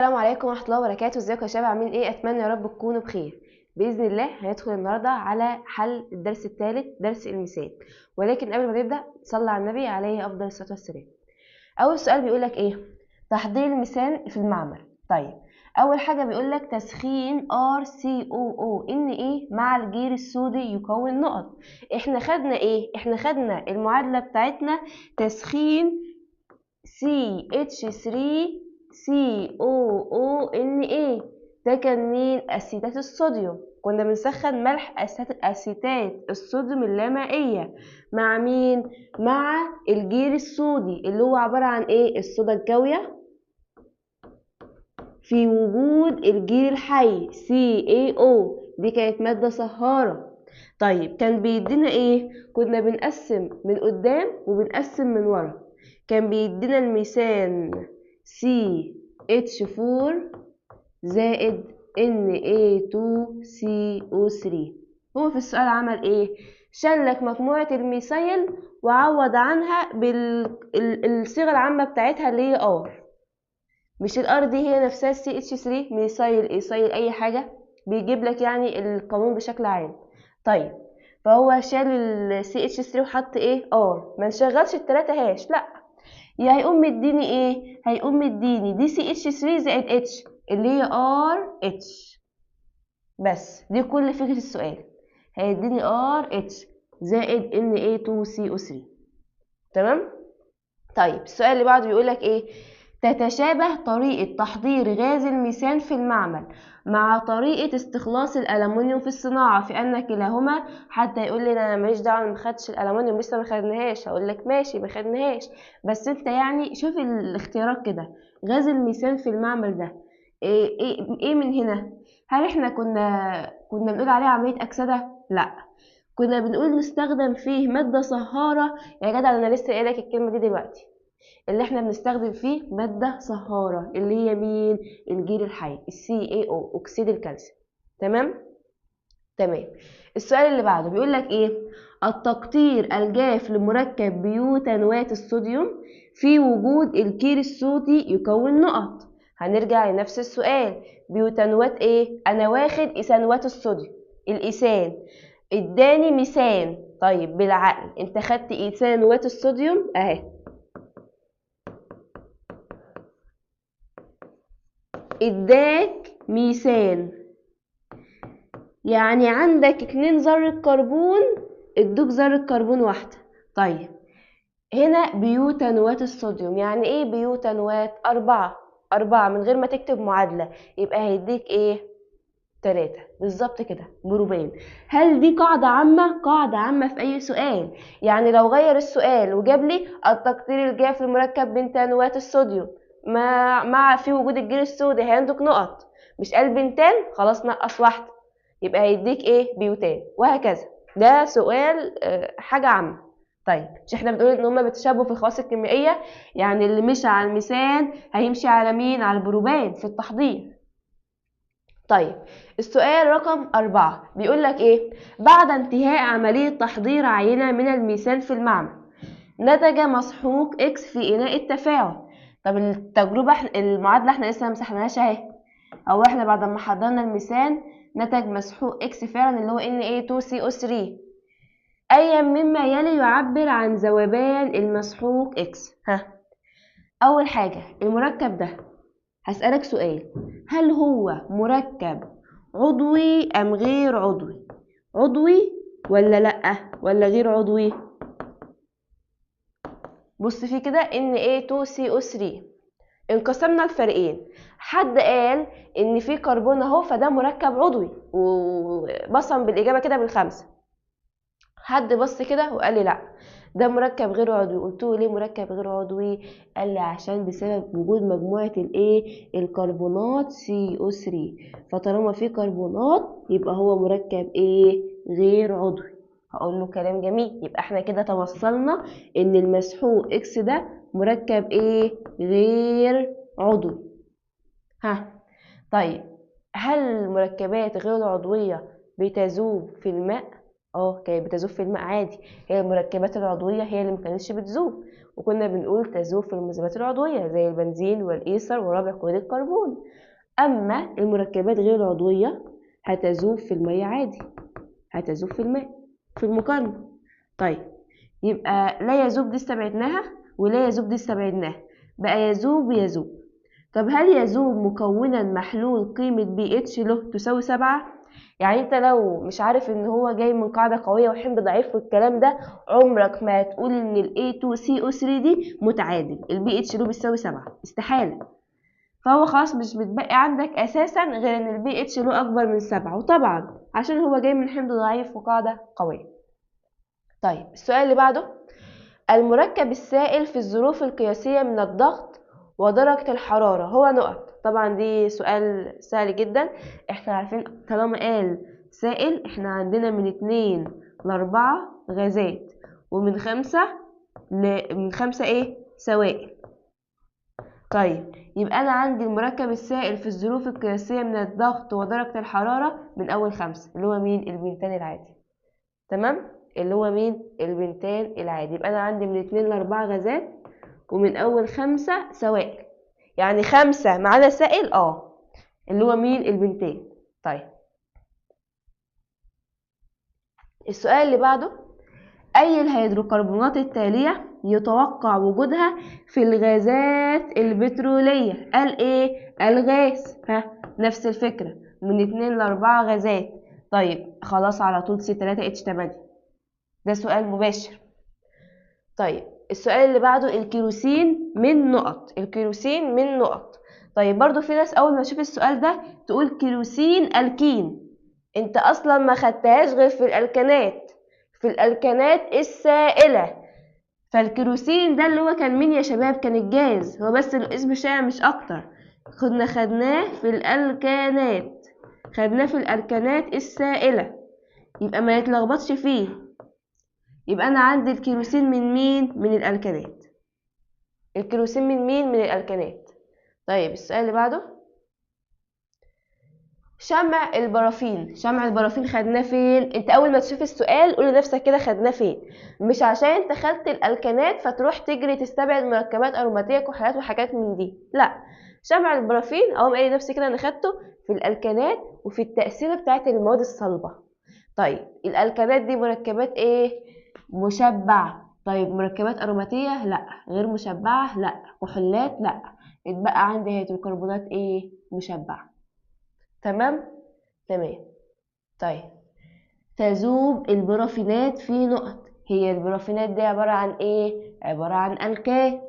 السلام عليكم ورحمة الله وبركاته. ازيكم يا شباب؟ عاملين ايه؟ اتمنى يا رب تكونوا بخير. باذن الله هندخل النهارده على حل الدرس الثالث، درس المثال. ولكن قبل ما نبدا صلى على النبي عليه افضل الصلاه والسلام. اول سؤال بيقول لك ايه؟ تحضير المثال في المعمل. طيب، اول حاجه بيقول لك تسخين RCOO مع الجير السودي يكون نقط. احنا خدنا ايه؟ احنا خدنا المعادله بتاعتنا تسخين CH3COONA. ده كان مين؟ أسيتات الصوديوم. كنا بنسخن ملح أسيتات الصوديوم اللامائية مع مين؟ مع الجير الصودي اللي هو عبارة عن ايه؟ الصودا الجوية في وجود الجير الحي CaO. دي كانت مادة صهارة. طيب، كان بيدينا ايه؟ كنا بنقسم من قدام وبنقسم من ورا. كان بيدينا الميثان CH4 زائد Na2CO3. هو في السؤال عمل ايه؟ شلك مجموعة الميثايل وعوض عنها بالصيغة العامة بتاعتها اللي هي R. مش الار دي هي نفسها CH3 ميثايل ايثايل اي حاجة، بيجيب لك يعني القانون بشكل عام. طيب، فهو شال ال CH3 وحط ايه؟ ار. ما نشغلش التلاتة هاش، لا. يا هيقوم مديني ايه؟ هيقوم مديني دي CH3 زائد اتش اللي هي ار اتش. بس دي كل فكرة السؤال. هيديني ار اتش زائد Na2CO3. تمام؟ طيب، السؤال اللي بعده بيقول لك ايه؟ تتشابه طريقة تحضير غاز الميثان في المعمل مع طريقة استخلاص الألمنيوم في الصناعة في أن كلاهما. حتى يقول لي أنا ماليش دعوة، ما خدتش الألمنيوم لسه، ما خدناهاش. هقول لك ماشي، ما خدناهاش، بس أنت يعني شوف الاختيارات كده. غاز الميثان في المعمل ده إيه من هنا؟ هل إحنا كنا بنقول عليه عملية أكسدة؟ لأ. كنا بنقول نستخدم فيه مادة صهارة. يا جدع أنا لسه قايلك الكلمة دي دلوقتي. اللي احنا بنستخدم فيه مادة صهارة اللي هي مين؟ الجير الحي CaO أكسيد الكالسيوم. تمام؟ تمام. السؤال اللي بعده بيقول لك ايه؟ التقطير الجاف لمركب بيوتانوات الصوديوم في وجود الكير الصودي يكون نقط. هنرجع لنفس السؤال. بيوتانوات ايه؟ انا واخد ايثانوات الصوديوم. الايثان اداني ميثان. طيب بالعقل، انت خدت ايثانوات الصوديوم اهي، اداك ميثان. يعني عندك 2 ذرة كربون، ادوك ذرة كربون واحدة. طيب، هنا بيوتانوات الصوديوم. يعني ايه بيوتانوات؟ 4 من غير ما تكتب معادلة. يبقى هيديك ايه؟ 3 بالظبط كده، بروبان. هل دي قاعدة عامة؟ قاعدة عامة في أي سؤال. يعني لو غير السؤال وجاب لي التقطير الجاف لمركب بنتانوات الصوديوم مع في وجود الجير السودي، هيندك نقط. مش قال بنتان؟ خلاص نقص واحدة، يبقى هيديك ايه؟ بيوتان، وهكذا. ده سؤال حاجة عامة. طيب، مش احنا بنقول ان هما بيتشابهوا في الخواص الكيميائية؟ يعني اللي مشي على الميثان هيمشي على مين؟ على البروبان في التحضير. طيب، السؤال رقم 4 بيقول لك ايه؟ بعد انتهاء عملية تحضير عينة من الميثان في المعمل نتج مسحوق اكس في اناء التفاعل. طب التجربة المعادلة احنا لسه مسحناهاش اهي. او احنا بعد ما حضرنا الميثان نتج مسحوق اكس فعلا اللي هو Na2CO3. ايا مما يلي يعبر عن ذوبان المسحوق اكس. اول حاجة، المركب ده هسألك سؤال. هل هو مركب عضوي أم غير عضوي؟ عضوي ولا لأ ولا غير عضوي؟ بص فيه كده Na2CO3 انقسمنا الفريقين. حد قال إن في كربون أهو فده مركب عضوي وبصم بالإجابة كده بالخمسة. حد بص كده وقال لي لأ ده مركب غير عضوي. قلت له ليه مركب غير عضوي؟ قال لي عشان بسبب وجود مجموعة الكربونات CO3. فطالما في كربونات يبقى هو مركب غير عضوي. هقول له كلام جميل. يبقى احنا كده توصلنا ان المسحوق اكس ده مركب غير عضوي. طيب، هل المركبات غير العضوية بتذوب في الماء؟ كانت بتذوب في الماء عادي. هي المركبات العضوية هي اللي مكانتش بتذوب، وكنا بنقول تذوب في المذيبات العضوية زي البنزين والإيثر ورابع كلوريد الكربون. أما المركبات غير العضوية هتذوب في المية عادي، هتذوب في الماء في المقارنة. طيب يبقى لا يذوب دي استبعدناها، ولا يذوب دي استبعدناها، بقى يذوب ويذوب. طب هل يذوب مكونا محلول قيمة بي اتش له تساوي 7؟ يعني انت لو مش عارف ان هو جاي من قاعدة قوية وحمض ضعيف والكلام ده، عمرك ما هتقول ان ال A2CO3 دي متعادل، البي اتش له بيساوي 7، استحالة. فهو خلاص مش متبقي عندك اساسا غير ان البي اتش له اكبر من 7، وطبعا عشان هو جاي من حمض ضعيف وقاعدة قوية. طيب السؤال اللي بعده، المركب السائل في الظروف القياسية من الضغط ودرجة الحرارة هو نقط. طبعا دي سؤال سهل جدا، احنا عارفين طالما قال سائل احنا عندنا من 2 ل4 غازات، ومن 5 من 5 ايه سوائل. طيب يبقى انا عندي المركب السائل في الظروف القياسية من الضغط ودرجة الحرارة من اول 5 اللي هو مين؟ البنتان العادي. تمام، اللي هو مين؟ البنتان العادي. يبقى انا عندي من 2 ل4 غازات، ومن اول 5 سوائل، يعني 5 معانا سائل اللي هو مين؟ البنتان. طيب السؤال اللي بعده، اي الهيدروكربونات التالية يتوقع وجودها في الغازات البترولية؟ قال ايه؟ الغاز. نفس الفكرة، من 2 ل4 غازات. طيب خلاص على طول C3H8، ده سؤال مباشر. طيب السؤال اللي بعده، الكيروسين من نقط، الكيروسين من نقط. طيب برضو في ناس اول ما تشوف السؤال ده تقول كيروسين الكين، انت اصلا ما خدتهاش غير في الالكانات، في الالكانات السائلة. فالكيروسين ده اللي هو كان مين يا شباب؟ كان الجاز، هو بس الاسم شائع مش اكتر. خدناه في الالكانات، خدناه في الالكانات السائلة، يبقى ما يتلخبطش فيه. يبقى انا عندي الكيروسين من مين؟ من الالكانات. الكيروسين من مين؟ من الالكانات. طيب السؤال اللي بعده، شمع البرافين. شمع البرافين خدناه فين؟ انت اول ما تشوف السؤال قول لنفسك كده خدناه فين، مش عشان انت خدت الالكانات فتروح تجري تستبعد مركبات اروماتيه كحولات وحاجات من دي، لا. شمع البرافين اهو قايل لنفسي كده انا خدته في الالكانات وفي التأثير بتاعت المواد الصلبة. طيب الالكانات دي مركبات ايه؟ مشبعة. طيب مركبات أروماتية؟ لا. غير مشبعة؟ لا. كحولات؟ لا. اتبقى عندي هيدروكربونات ايه؟ مشبعة. تمام. طيب تذوب البرافينات في نقط. هي البرافينات دي عبارة عن ايه؟ عبارة عن ألكان،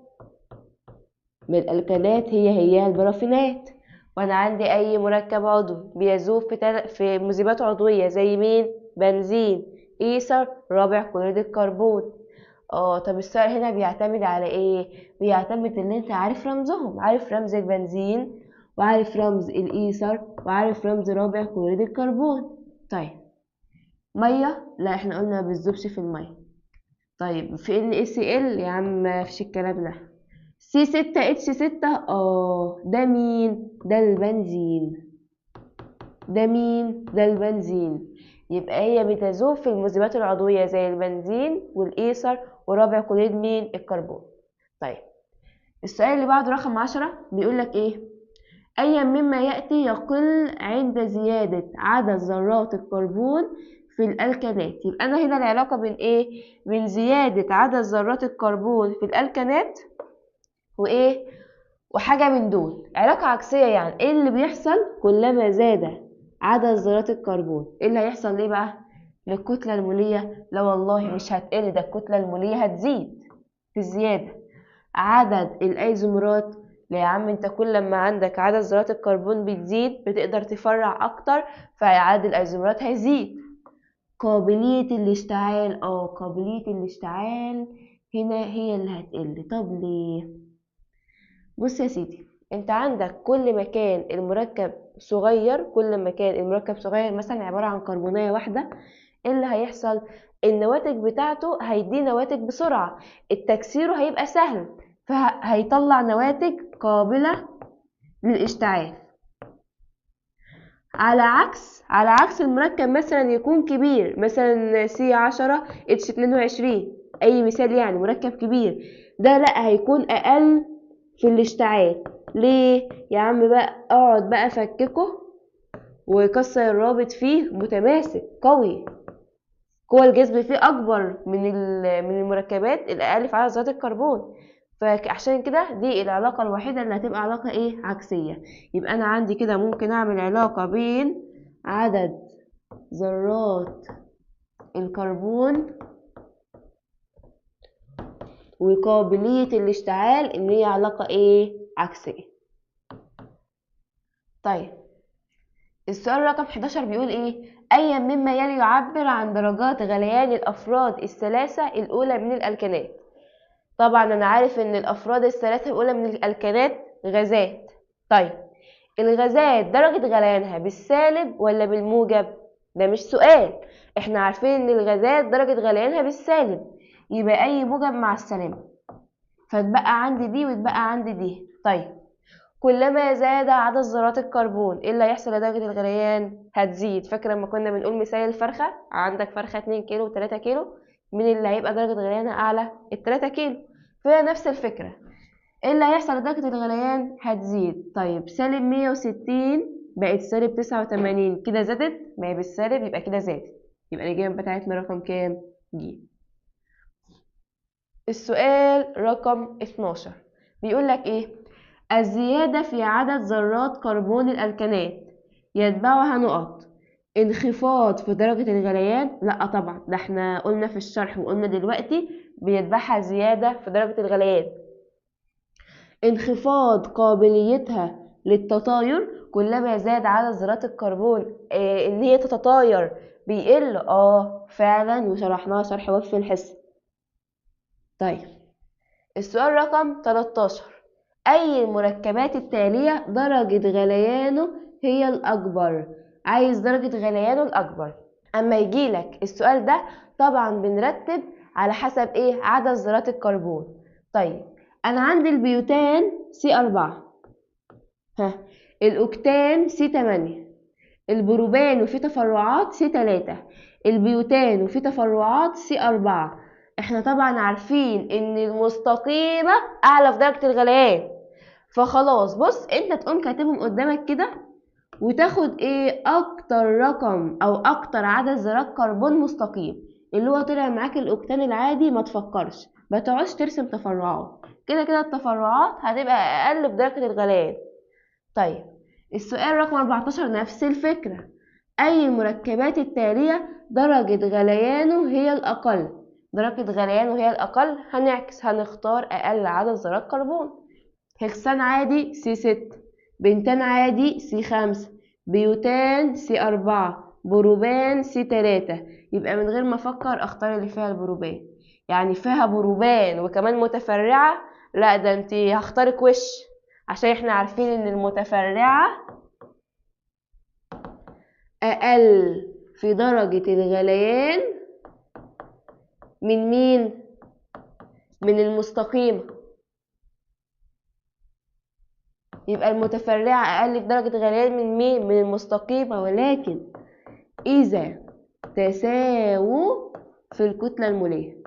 من الألكانات هي البرافينات. وانا عندي اي مركب عضوي بيذوب في مذيبات عضوية زي مين؟ بنزين، إيثر، رابع كلوريد الكربون. طب السؤال هنا بيعتمد على ايه؟ بيعتمد ان انت عارف رمزهم، عارف رمز البنزين وعارف رمز الإيثر وعارف رمز رابع كلوريد الكربون. طيب ميه؟ لا احنا قلنا ما بتذوبش في الميه. طيب في NaCl؟ يا عم مفيش الكلام ده. C6H6 ده مين؟ ده البنزين. ده مين؟ ده البنزين. يبقى هي بتذوب في المذيبات العضوية زي البنزين والإيثر ورابع كلوريد مين؟ الكربون. طيب السؤال اللي بعده رقم 10 بيقولك ايه؟ أي مما يأتي يقل عند زيادة عدد ذرات الكربون في الألكانات. يبقى أنا هنا العلاقة بين ايه؟ بين زيادة عدد ذرات الكربون في الألكانات وايه؟ وحاجة من دول، علاقة عكسية. يعني ايه اللي بيحصل؟ كلما زاد عدد ذرات الكربون ايه اللي هيحصل ليه بقى؟ للكتلة المولية؟ لا والله مش هتقل، ده الكتلة المولية هتزيد في الزيادة. عدد الايزومرات؟ لا يا عم، انت كل ما عندك عدد ذرات الكربون بتزيد بتقدر تفرع اكتر، فعدد الايزومرات هيزيد. قابلية الاشتعال؟ قابلية الاشتعال هنا هي اللي هتقل. طب ليه؟ بص يا سيدي، انت عندك كل ما كان المركب صغير، كل ما كان المركب صغير مثلا عبارة عن كربونية واحدة، ايه اللي هيحصل؟ النواتج بتاعته هيدي نواتج بسرعة، التكسير هيبقى سهل، فهيطلع نواتج قابلة للاشتعال. على عكس المركب مثلا يكون كبير، مثلا C10H22، اي مثال يعني مركب كبير، ده لا هيكون اقل في الاشتعال. ليه يا عم بقى؟ اقعد بقى فككه ويكسر الرابط فيه متماسك قوي، قوة الجذب فيه اكبر من المركبات الاقل في عدد ذرات الكربون. فعشان كده دي العلاقة الوحيدة اللي هتبقى علاقة ايه؟ عكسية. يبقى انا عندي كده ممكن اعمل علاقة بين عدد ذرات الكربون وقابلية الاشتعال، ان هي علاقة ايه؟ عكسية. طيب السؤال رقم 11 بيقول ايه؟ اي مما يلي يعبر عن درجات غليان الافراد الثلاثة الاولى من الالكانات. طبعا انا عارف ان الافراد الثلاثة الاولى من الالكانات غازات. طيب الغازات درجة غليانها بالسالب ولا بالموجب؟ ده مش سؤال، احنا عارفين ان الغازات درجة غليانها بالسالب، يبقى اي موجب مع السلامة، فتبقى عندي دي وتبقى عندي دي. طيب كلما زاد عدد ذرات الكربون ايه اللي هيحصل لدرجة الغليان؟ هتزيد. فاكرة لما كنا بنقول مثال الفرخة؟ عندك فرخة 2 كيلو و 3 كيلو، مين اللي هيبقى درجة غليانها اعلى؟ ال 3 كيلو. فهي نفس الفكرة، ايه اللي هيحصل لدرجة الغليان؟ هتزيد. طيب سالب 160 بقت سالب 89، كده زادت؟ ما هي بالسالب يبقى كده زادت، يبقى الإجابة بتاعتنا رقم كام؟ ج. السؤال رقم 12 بيقول لك ايه؟ الزيادة في عدد ذرات كربون الألكانات يتبعها نقط انخفاض في درجة الغليان. لا طبعا، ده احنا قلنا في الشرح وقلنا دلوقتي بيتبعها زيادة في درجة الغليان. انخفاض قابليتها للتطاير، كلما زاد عدد ذرات الكربون ان هي تتطاير بيقل. فعلا، وشرحناها شرح وصف الحس. طيب السؤال رقم 13، اي المركبات التالية درجة غليانه هي الاكبر؟ عايز درجة غليانه الاكبر. اما يجيلك السؤال ده طبعا بنرتب على حسب ايه؟ عدد ذرات الكربون. طيب انا عندي البيوتان C4، الاوكتان C8، البروبان وفي تفرعات C3، البيوتان وفي تفرعات C4. احنا طبعا عارفين ان المستقيمة اعلى في درجة الغليان، فخلاص بص انت تقوم كاتبهم قدامك كده وتاخد ايه؟ اكتر رقم او اكتر عدد ذرات كربون مستقيم، اللي هو طلع معاك الاوكتان العادي. ما تفكرش، ما تقعدش ترسم تفرعات، كده كده التفرعات هتبقى اقل بدرجة الغليان. طيب السؤال رقم 14 نفس الفكرة، اي المركبات التالية درجة غليانه هي الاقل؟ درجة غليانه هي الاقل هنعكس، هنختار اقل عدد ذرات كربون. هكسان عادي C6، بنتان عادي C5، بيوتان C4، بروبان C3. يبقى من غير ما افكر اختار اللي فيها البروبان. يعني فيها بروبان وكمان متفرعة؟ لا ده انتي هختارك وش، عشان احنا عارفين ان المتفرعة اقل في درجة الغليان من مين؟ من المستقيمة. يبقى المتفرعة أقل في درجة غليان من مين؟ من المستقيمة، ولكن إذا تساووا في الكتلة المولية.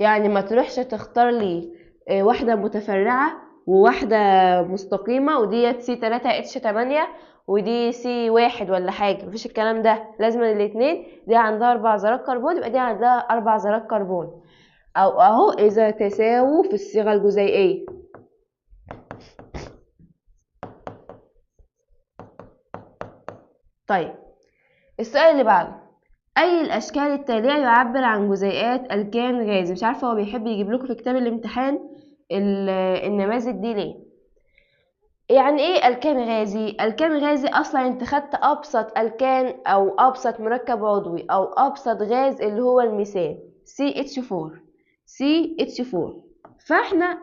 يعني ما تروحش تختار لي واحدة متفرعة وواحدة مستقيمة وديت C3H8 ودي C1 ولا حاجة، مفيش الكلام ده. لازم الاتنين، دي عندها 4 ذرات كربون يبقى دي عندها 4 ذرات كربون، أو أهو إذا تساووا في الصيغة الجزيئية. طيب السؤال اللي بعده، أي الأشكال التالية يعبر عن جزيئات ألكان غازي؟ مش عارفة هو بيحب يجيب لكم في كتاب الامتحان النماذج دي ليه. يعني ايه ألكان غازي؟ ألكان غازي أصلا انت خدت أبسط ألكان أو أبسط مركب عضوي أو أبسط غاز اللي هو الميثان CH4. فاحنا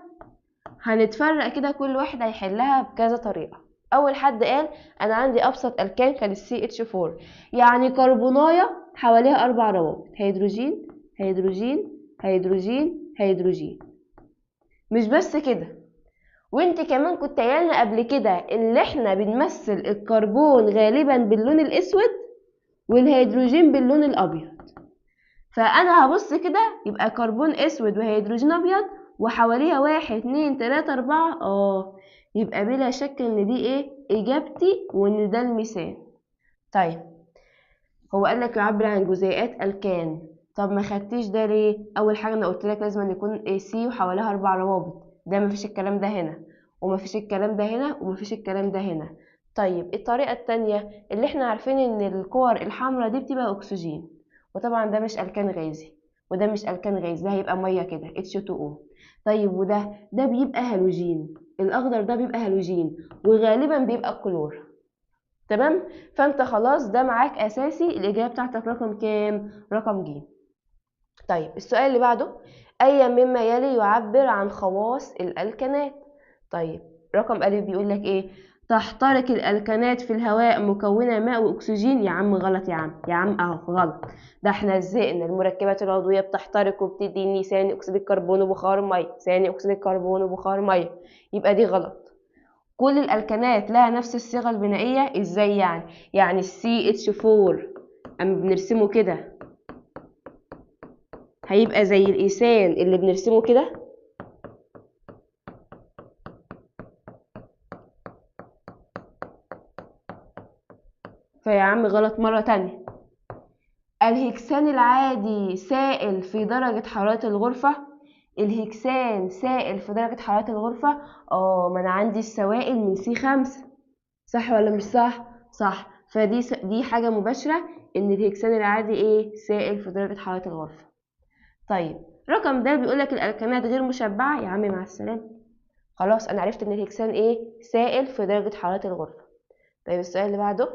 هنتفرق كده، كل واحد هيحلها بكذا طريقة. أول حد قال أنا عندي أبسط ألكان كان CH4، يعني كربوناية حواليها 4 روابط، هيدروجين هيدروجين هيدروجين هيدروجين. مش بس كده، وانت كمان كنت قايلنا قبل كده ان احنا بنمثل الكربون غالبا باللون الاسود والهيدروجين باللون الابيض. فانا هبص كده يبقى كربون اسود وهيدروجين ابيض وحواليها 1 2 3 4. يبقى بلا شك ان دي ايه اجابتي وان ده الميثان. طيب هو قالك يعبر عن جزيئات الكان. طب ما خدتيش ده ليه؟ اول حاجه انا قلت لك لازم يكون AC وحواليها 4 روابط، ده مفيش الكلام ده هنا ومفيش الكلام ده هنا ومفيش الكلام ده هنا. طيب الطريقه التانية اللي احنا عارفين ان الكور الحمراء دي بتبقى اكسجين، وطبعا ده مش الكان غازي وده مش الكان غازي، ده هيبقى ميه كده H2O. طيب ده بيبقى هالوجين، الاخضر ده بيبقى هالوجين وغالبا بيبقى كلور. تمام، فانت خلاص ده معاك اساسي. الاجابه بتاعتك رقم كام؟ رقم ج. طيب السؤال اللي بعده، اي مما يلي يعبر عن خواص الالكانات. طيب رقم أ بيقول لك ايه؟ تحترق الالكانات في الهواء مكونه ماء واكسجين. يا عم غلط، يا عم اهو غلط. ده احنا زهقنا. المركبات العضويه بتحترق وبتديني ثاني اكسيد الكربون وبخار ميه، ثاني اكسيد الكربون وبخار ميه، يبقى دي غلط. كل الالكانات لها نفس الصيغه البنائيه. ازاي يعني CH4 اما بنرسمه كده هيبقى زي الايثان اللي بنرسمه كده؟ فيا عم غلط مره تانية. الهكسان العادي سائل في درجه حراره الغرفه. الهكسان سائل في درجه حراره الغرفه. ما انا عندي السوائل من C5، صح ولا مش صح؟ صح. دي حاجه مباشره ان الهكسان العادي ايه؟ سائل في درجه حراره الغرفه. طيب رقم ده بيقولك الالكانات غير مشبعه. يا عم مع السلامه، خلاص انا عرفت ان الهكسان ايه؟ سائل في درجه حراره الغرفه. طيب السؤال اللي بعده،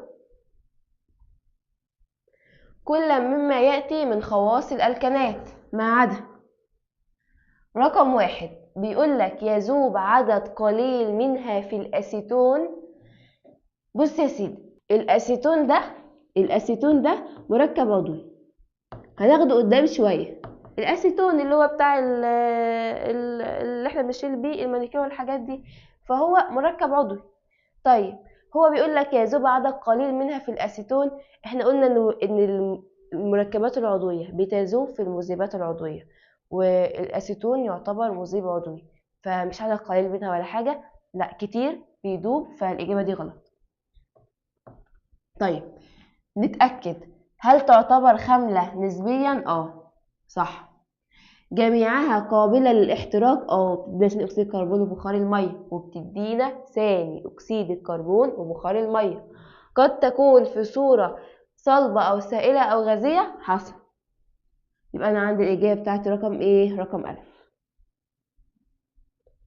كل مما ياتي من خواص الالكانات ما عدا. رقم 1 بيقولك يذوب عدد قليل منها في الاسيتون. بص يا سيدي، الاسيتون ده مركب عضوي، هناخده قدام شويه. الاسيتون اللي هو بتاع اللي احنا بنشيل بيه المانيكير والحاجات دي، فهو مركب عضوي. طيب هو بيقول لك يذوب عدد قليل منها في الاسيتون. احنا قلنا ان المركبات العضويه بتذوب في المذيبات العضويه، والاسيتون يعتبر مذيب عضوي، فمش عدد قليل منها ولا حاجه، لا كتير بيدوب، فالاجابه دي غلط. طيب نتاكد، هل تعتبر خامله نسبيا؟ صح. جميعها قابلة للاحتراق. بتدينا ثاني أكسيد الكربون وبخار المية، وبتدينا ثاني أكسيد الكربون وبخار المية. قد تكون في صورة صلبة أو سائلة أو غازية. حصل. يبقى أنا عندي الإجابة بتاعتي رقم إيه؟ رقم أ.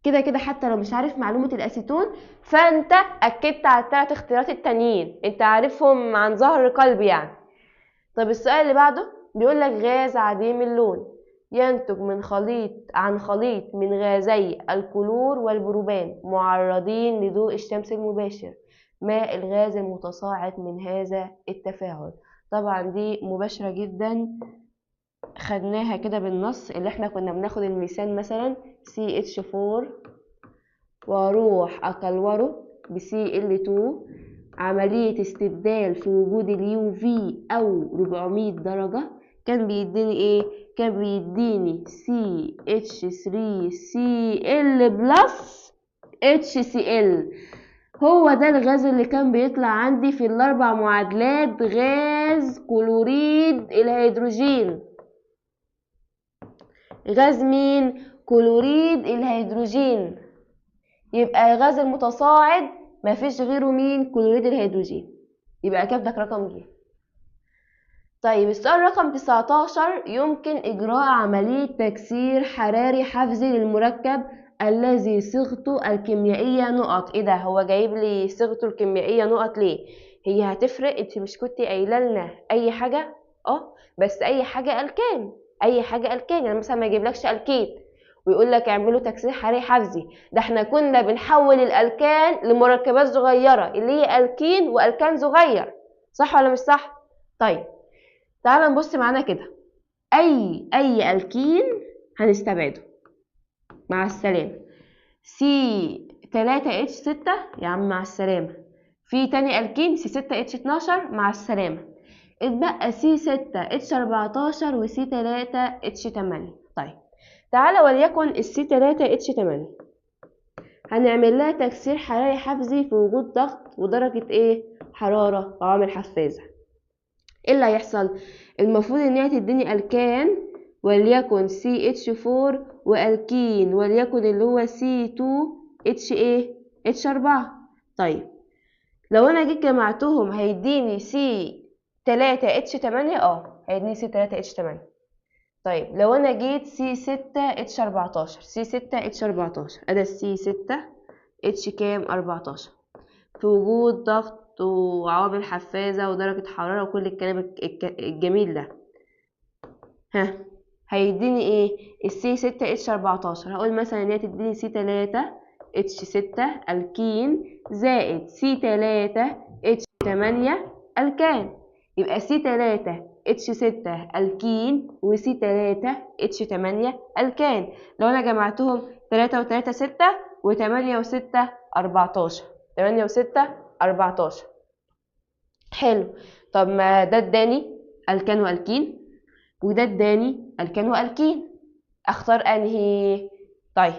كده كده حتى لو مش عارف معلومة الأسيتون فأنت أكدت على الثلاث اختيارات التانيين، أنت عارفهم عن ظهر قلب يعني. طب السؤال اللي بعده بيقولك غاز عديم اللون ينتج عن خليط من غازي الكلور والبروبان معرضين لضوء الشمس المباشر. ما الغاز المتصاعد من هذا التفاعل؟ طبعا دي مباشرة جدا، خدناها كده بالنص اللي احنا كنا بناخد المثال مثلا CH4 واروح اكلوره بCl2، عملية استبدال في وجود اليو في او 400 درجة كان بيديني ايه؟ كان بيديني CH3Cl بلس HCl. هو ده الغاز اللي كان بيطلع عندي في الاربع معادلات، غاز كلوريد الهيدروجين. غاز مين؟ كلوريد الهيدروجين. يبقى الغاز المتصاعد مفيش غيره مين؟ كلوريد الهيدروجين. يبقى اجابتك رقم ج. طيب السؤال رقم 19، يمكن إجراء عملية تكسير حراري حفزي للمركب الذي صيغته الكيميائية نقط. ايه ده؟ هو جايب لي صيغته الكيميائية نقط ليه؟ هي هتفرق؟ انت مش كنتي قايله لنا اي حاجة؟ بس اي حاجة الكان، اي حاجة الكان، يعني مثلا ما يجيبلكش الكيت ويقول لك اعملوا تكسير حراري حفزي. ده احنا كنا بنحول الالكان لمركبات صغيرة اللي هي الكين والكان صغير، صح ولا مش صح؟ طيب تعال نبص معانا كده، اي الكين هنستبعده. مع السلامه. 3 اتش 6 يا عم مع السلامة، في تاني الكين سي 6 اتش 12 مع السلامة، اتبقى سي 6 اتش 14 وسي 3 اتش 8. طيب تعالى وليكن السي 3 اتش 8 هنعمل لها تكسير حراري حفزي في وجود ضغط ودرجة ايه حرارة وعوامل حفازة. ايه اللي هيحصل؟ المفروض ان هي تديني الكان وليكن سي اتش 4 والكين وليكن اللي هو سي 2 اتش ايه اتش 4. طيب لو انا جيت جمعتهم هيديني سي 3 اتش 8 هيديني سي 3 اتش 8. طيب لو انا جيت سي 6 اتش 14 سي 6 اتش 14 ادي السي 6 اتش كام 14 في وجود ضغط وعوامل حفازة ودرجة حرارة وكل الكلام الجميل ده، هيديني ايه؟ السي 6 اتش 14 هقول مثلا ان هي تديني سي 3 اتش 6 الكين زائد سي 3 اتش 8 الكان، يبقى سي 3 اتش 6 الكين وسي 3 اتش 8 الكان. لو انا جمعتهم 3 و3 6 و8 و6 14 8 و6 14. حلو. طب ما ده اداني الكان والكين وده اداني الكان والكين، اختار انهي؟ طيب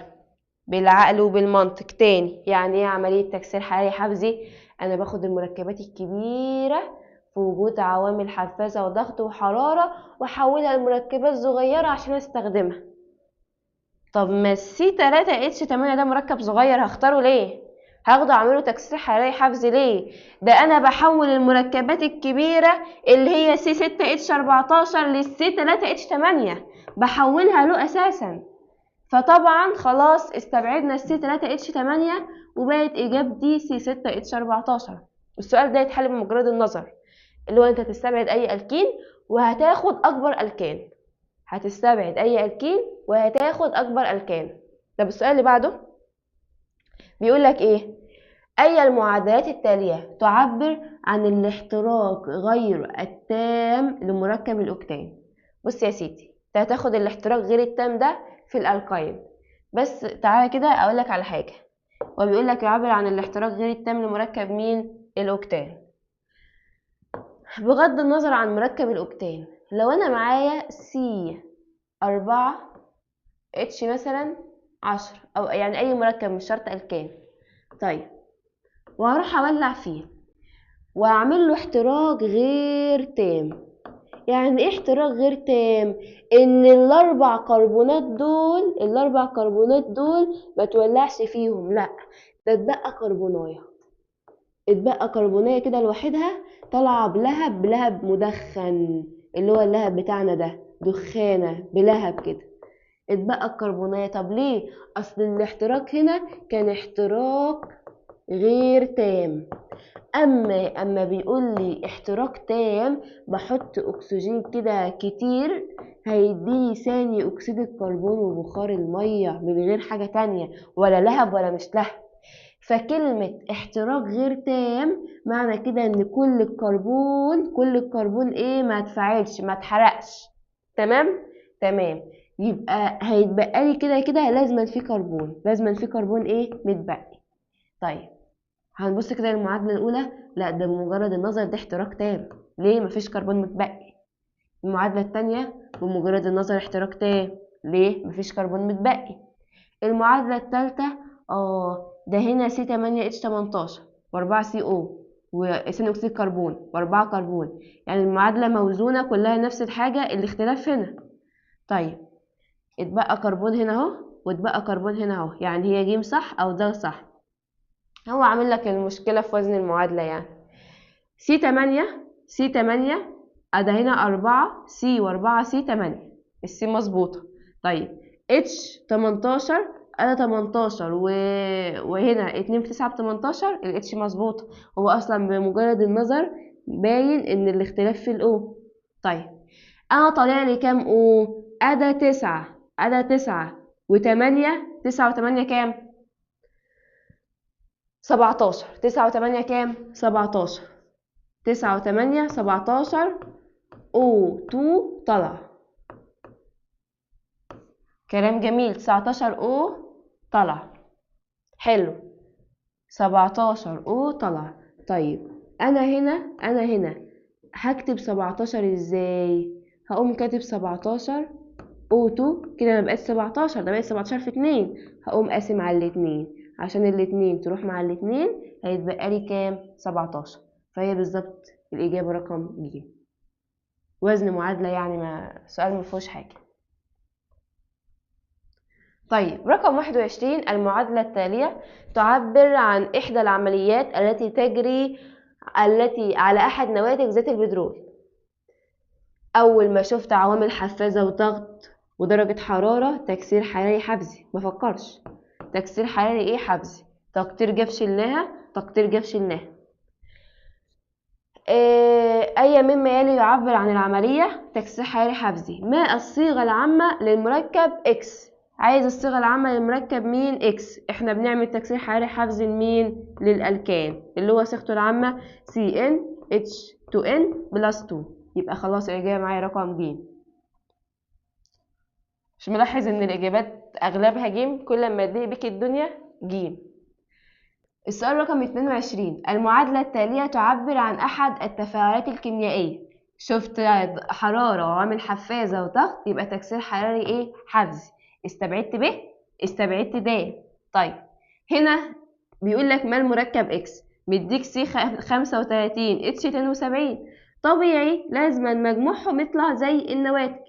بالعقل وبالمنطق تاني، يعني ايه عملية تكسير حراري حفزي؟ انا باخد المركبات الكبيرة في وجود عوامل حفازة وضغط وحرارة واحولها لمركبات صغيرة عشان استخدمها. طب ما السي 3 اتش 8 ده مركب صغير هختاره ليه؟ هاخده اعمله تكسير حراري حفزي ليه؟ ده انا بحول المركبات الكبيرة اللي هي سي 6 اتش 14 للسي 3 اتش 8 بحولها له اساسا. فطبعا خلاص استبعدنا السي 3 اتش 8 وبقت اجابتي سي 6 اتش 14. السؤال ده يتحل بمجرد النظر، اللي هو انت هتستبعد اي الكين وهتاخد اكبر الكان، هتستبعد اي الكين وهتاخد اكبر الكان. طب السؤال اللي بعده بيقول لك ايه؟ اي المعادلات التاليه تعبر عن الاحتراق غير التام لمركب الاوكتان؟ بص يا سيدي، انت هتاخد الاحتراق غير التام ده في الالقاين، بس تعالى كده اقول لك على حاجه. هو بيقول لك يعبر عن الاحتراق غير التام لمركب مين؟ الاوكتان. بغض النظر عن مركب الاوكتان، لو انا معايا سي 4 اتش مثلا 10 او يعني اي مركب مش شرط الكان، طيب وهروح اولع فيه واعمل له احتراق غير تام. يعني ايه احتراق غير تام؟ ان الاربع كربونات دول ما تولعش فيهم، لا ده اتبقى كربونايه كده لوحدها طالعه بلهب مدخن، اللي هو اللهب بتاعنا ده دخانه بلهب كده، اتبقى الكربونايه. طب ليه؟ اصل الاحتراق هنا كان احتراق غير تام. اما بيقول لي احتراق تام بحط اكسجين كده كتير هيديني ثاني اكسيد الكربون وبخار الميه من غير حاجه تانية، ولا لهب ولا مش لهب. فكلمه احتراق غير تام معنى كده ان كل الكربون ايه؟ ما اتفاعلش ما اتحرقش. تمام. يبقى هيتبقى لي كده لازما في كربون ايه متبقي. طيب هنبص كده للمعادلة الأولى، لا ده بمجرد النظر ده احتراق تام، ليه؟ مفيش كربون متبقي. المعادلة التانية بمجرد النظر احتراق تام، ليه؟ مفيش كربون متبقي. المعادلة التالتة ده هنا سي 8 اتش 18 و4 سي او وثاني أكسيد كربون و4 كربون، يعني المعادلة موزونة كلها نفس الحاجة، الاختلاف هنا. طيب اتبقى كربون هنا اهو واتبقى كربون هنا اهو، يعني هي جيم صح أو ده صح. هو عامل لك المشكلة في وزن المعادلة يعني. سي 8 أدا هنا 4 سي و4 سي 8 السي مظبوطة. طيب اتش 18 أدا 18 وهنا 2 في 9 ب18 الاتش مظبوطة. هو أصلا بمجرد النظر باين إن الاختلاف في الأو. طيب أنا طالع لي كام أو؟ أدا 9 و8 9 و8 كام؟ 17. 9 و8 كام؟ 17. 9 و8 17 O2 طلع. كلام جميل. 19 O طلع. حلو. 17 او طلع. طيب انا هنا هكتب 17 ازاي؟ هقوم كاتب 17 او 2 كده، ما بقتش 17، ده بقت 17 في 2. هقوم قاسم على الاتنين، عشان الاتنين تروح مع الاتنين هيتبقى لي كام؟ 17. فهي بالظبط الاجابه رقم ج. وزن معادله يعني، ما سؤال ما فيهوش حاجه. طيب رقم 21، المعادلة التالية تعبر عن إحدى العمليات التي تجري على أحد نواتج زيت البترول. أول ما شفت عوامل حفازة وضغط ودرجة حرارة، تكسير حراري حفزي، مفكرش. تكسير حراري إيه؟ حفزي. تقطير جاف شلناها، تقطير جاف شلناها. أي مما يلي يعبر عن العملية تكسير حراري حفزي. ما الصيغة العامة للمركب X؟ عايز الصيغة العامة للمركب مين؟ X. احنا بنعمل تكسير حراري حفزي لمين؟ للألكان، اللي هو صيغته العامة CnH2n+2. يبقى خلاص الإجابة معايا رقم ج. مش ملاحظ إن الإجابات أغلبها ج؟ كل ما تضيق بك الدنيا ج. السؤال رقم 22، المعادلة التالية تعبر عن أحد التفاعلات الكيميائية. شفت حرارة وعامل حفازة وضغط، يبقى تكسير حراري إيه؟ حفزي. استبعدت ب، استبعدت د. طيب هنا بيقول لك ما المركب إكس؟ مديك سي 35 اتش 72. طبيعي لازم مجموعهم يطلع زي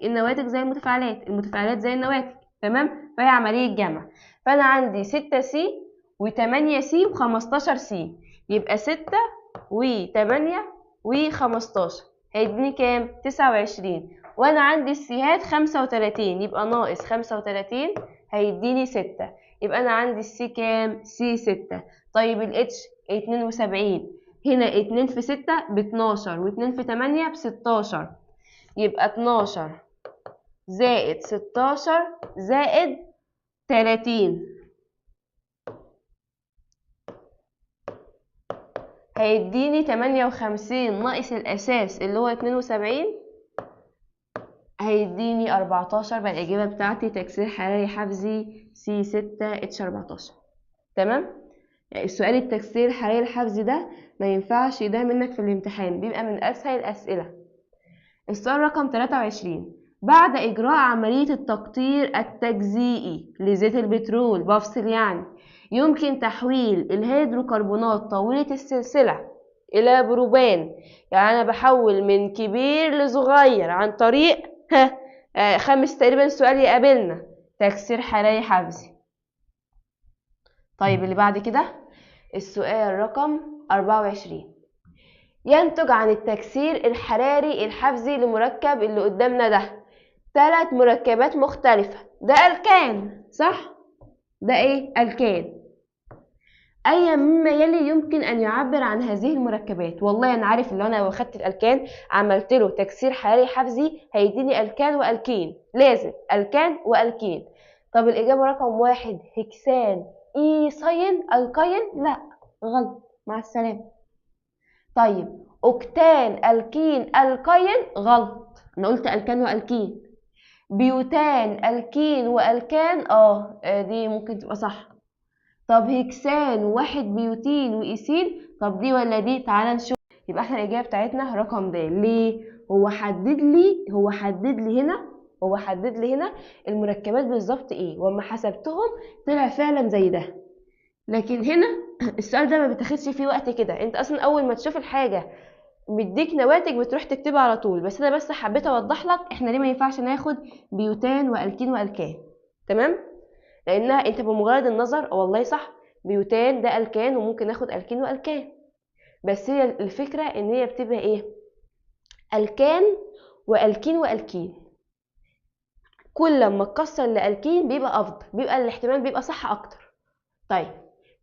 النواتج زي المتفاعلات زي النواتج. تمام؟ فهي عملية جمع. فأنا عندي 6 سي و8 سي و15 سي، يبقى 6 و8 و15 هيديني كام؟ 29. وانا عندي السيهات 35، يبقى ناقص 35 هيديني 6. يبقى انا عندي السي كام؟ سي 6. طيب الاتش 72، هنا 2 في 6 ب12 و2 في 8 ب16، يبقى 12 زائد 16 زائد 30 هيديني 58 ناقص الأساس اللي هو 72 هيديني 14. بقى الإجابة بتاعتي تكسير حراري حفزي C6H14. تمام؟ يعني السؤال التكسير الحراري الحفزي ده ما ينفعش يضيع منك في الامتحان، بيبقى من أسهل الأسئلة. السؤال رقم 23، بعد إجراء عملية التقطير التجزيئي لزيت البترول، بفصل يعني، يمكن تحويل الهيدروكربونات طويلة السلسلة إلى بروبان. يعني أنا بحول من كبير لصغير عن طريق خامس تقريبا سؤال يقابلنا، تكسير حراري حفزي. طيب اللي بعد كده السؤال رقم 24، ينتج عن التكسير الحراري الحفزي لمركب اللي قدامنا ده 3 مركبات مختلفة. ده ألكان صح؟ ده ايه؟ ألكان. أي مما يلي يمكن أن يعبر عن هذه المركبات؟ والله أنا عارف اللي أنا لو أخدت الألكان عملت له تكسير حراري حفزي هيديني ألكان وألكين، لازم ألكان وألكين. طب الإجابة رقم 1 هكسان إيثاين ألكين، لا غلط، مع السلامة. طيب أوكتان ألكين ألكين، غلط، أنا قلت ألكان وألكين. بيوتان ألكين وألكان، دي ممكن تبقى صح. طب هكسان وواحد بيوتين وإيثين، طب دي ولا دي؟ تعالى نشوف. يبقى احنا الإجابة بتاعتنا رقم د. ليه؟ هو حدد لي هنا المركبات بالظبط ايه، وما حسبتهم طلع فعلا زي ده. لكن هنا السؤال ده ما بتاخدش فيه وقت كده، انت اصلا اول ما تشوف الحاجة مديك نواتج بتروح تكتبها على طول. بس انا بس حبيت اوضح لك احنا ليه ما ينفعش ناخد بيوتان والكين والكان. تمام؟ لانها انت بمجرد النظر والله صح، بيوتان ده الكان وممكن ناخد الكين والكان، بس هي الفكره ان هي بتبقى ايه؟ الكان والكين والكين، كل ما تكسر لالكين بيبقى افضل، بيبقى الاحتمال بيبقى صح اكتر. طيب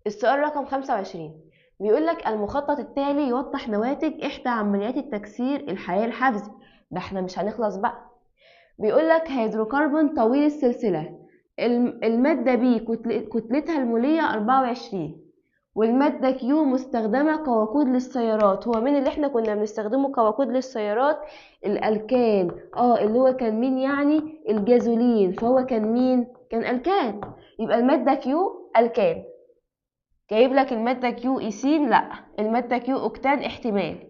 السؤال رقم 25 بيقول لك المخطط التالي يوضح نواتج إحدى عمليات التكسير الحراري الحفزي. ده احنا مش هنخلص بقى. بيقول لك هيدروكربون طويل السلسلة، المادة B كتلتها المولية 24، والمادة Q مستخدمة كوقود للسيارات. هو مين اللي احنا كنا بنستخدمه كوقود للسيارات؟ الألكان. اللي هو كان مين يعني؟ الجازولين. فهو كان مين؟ كان ألكان. يبقى المادة Q ألكان. جايب لك المادة كيو ايثين لا، المادة كيو اوكتان احتمال،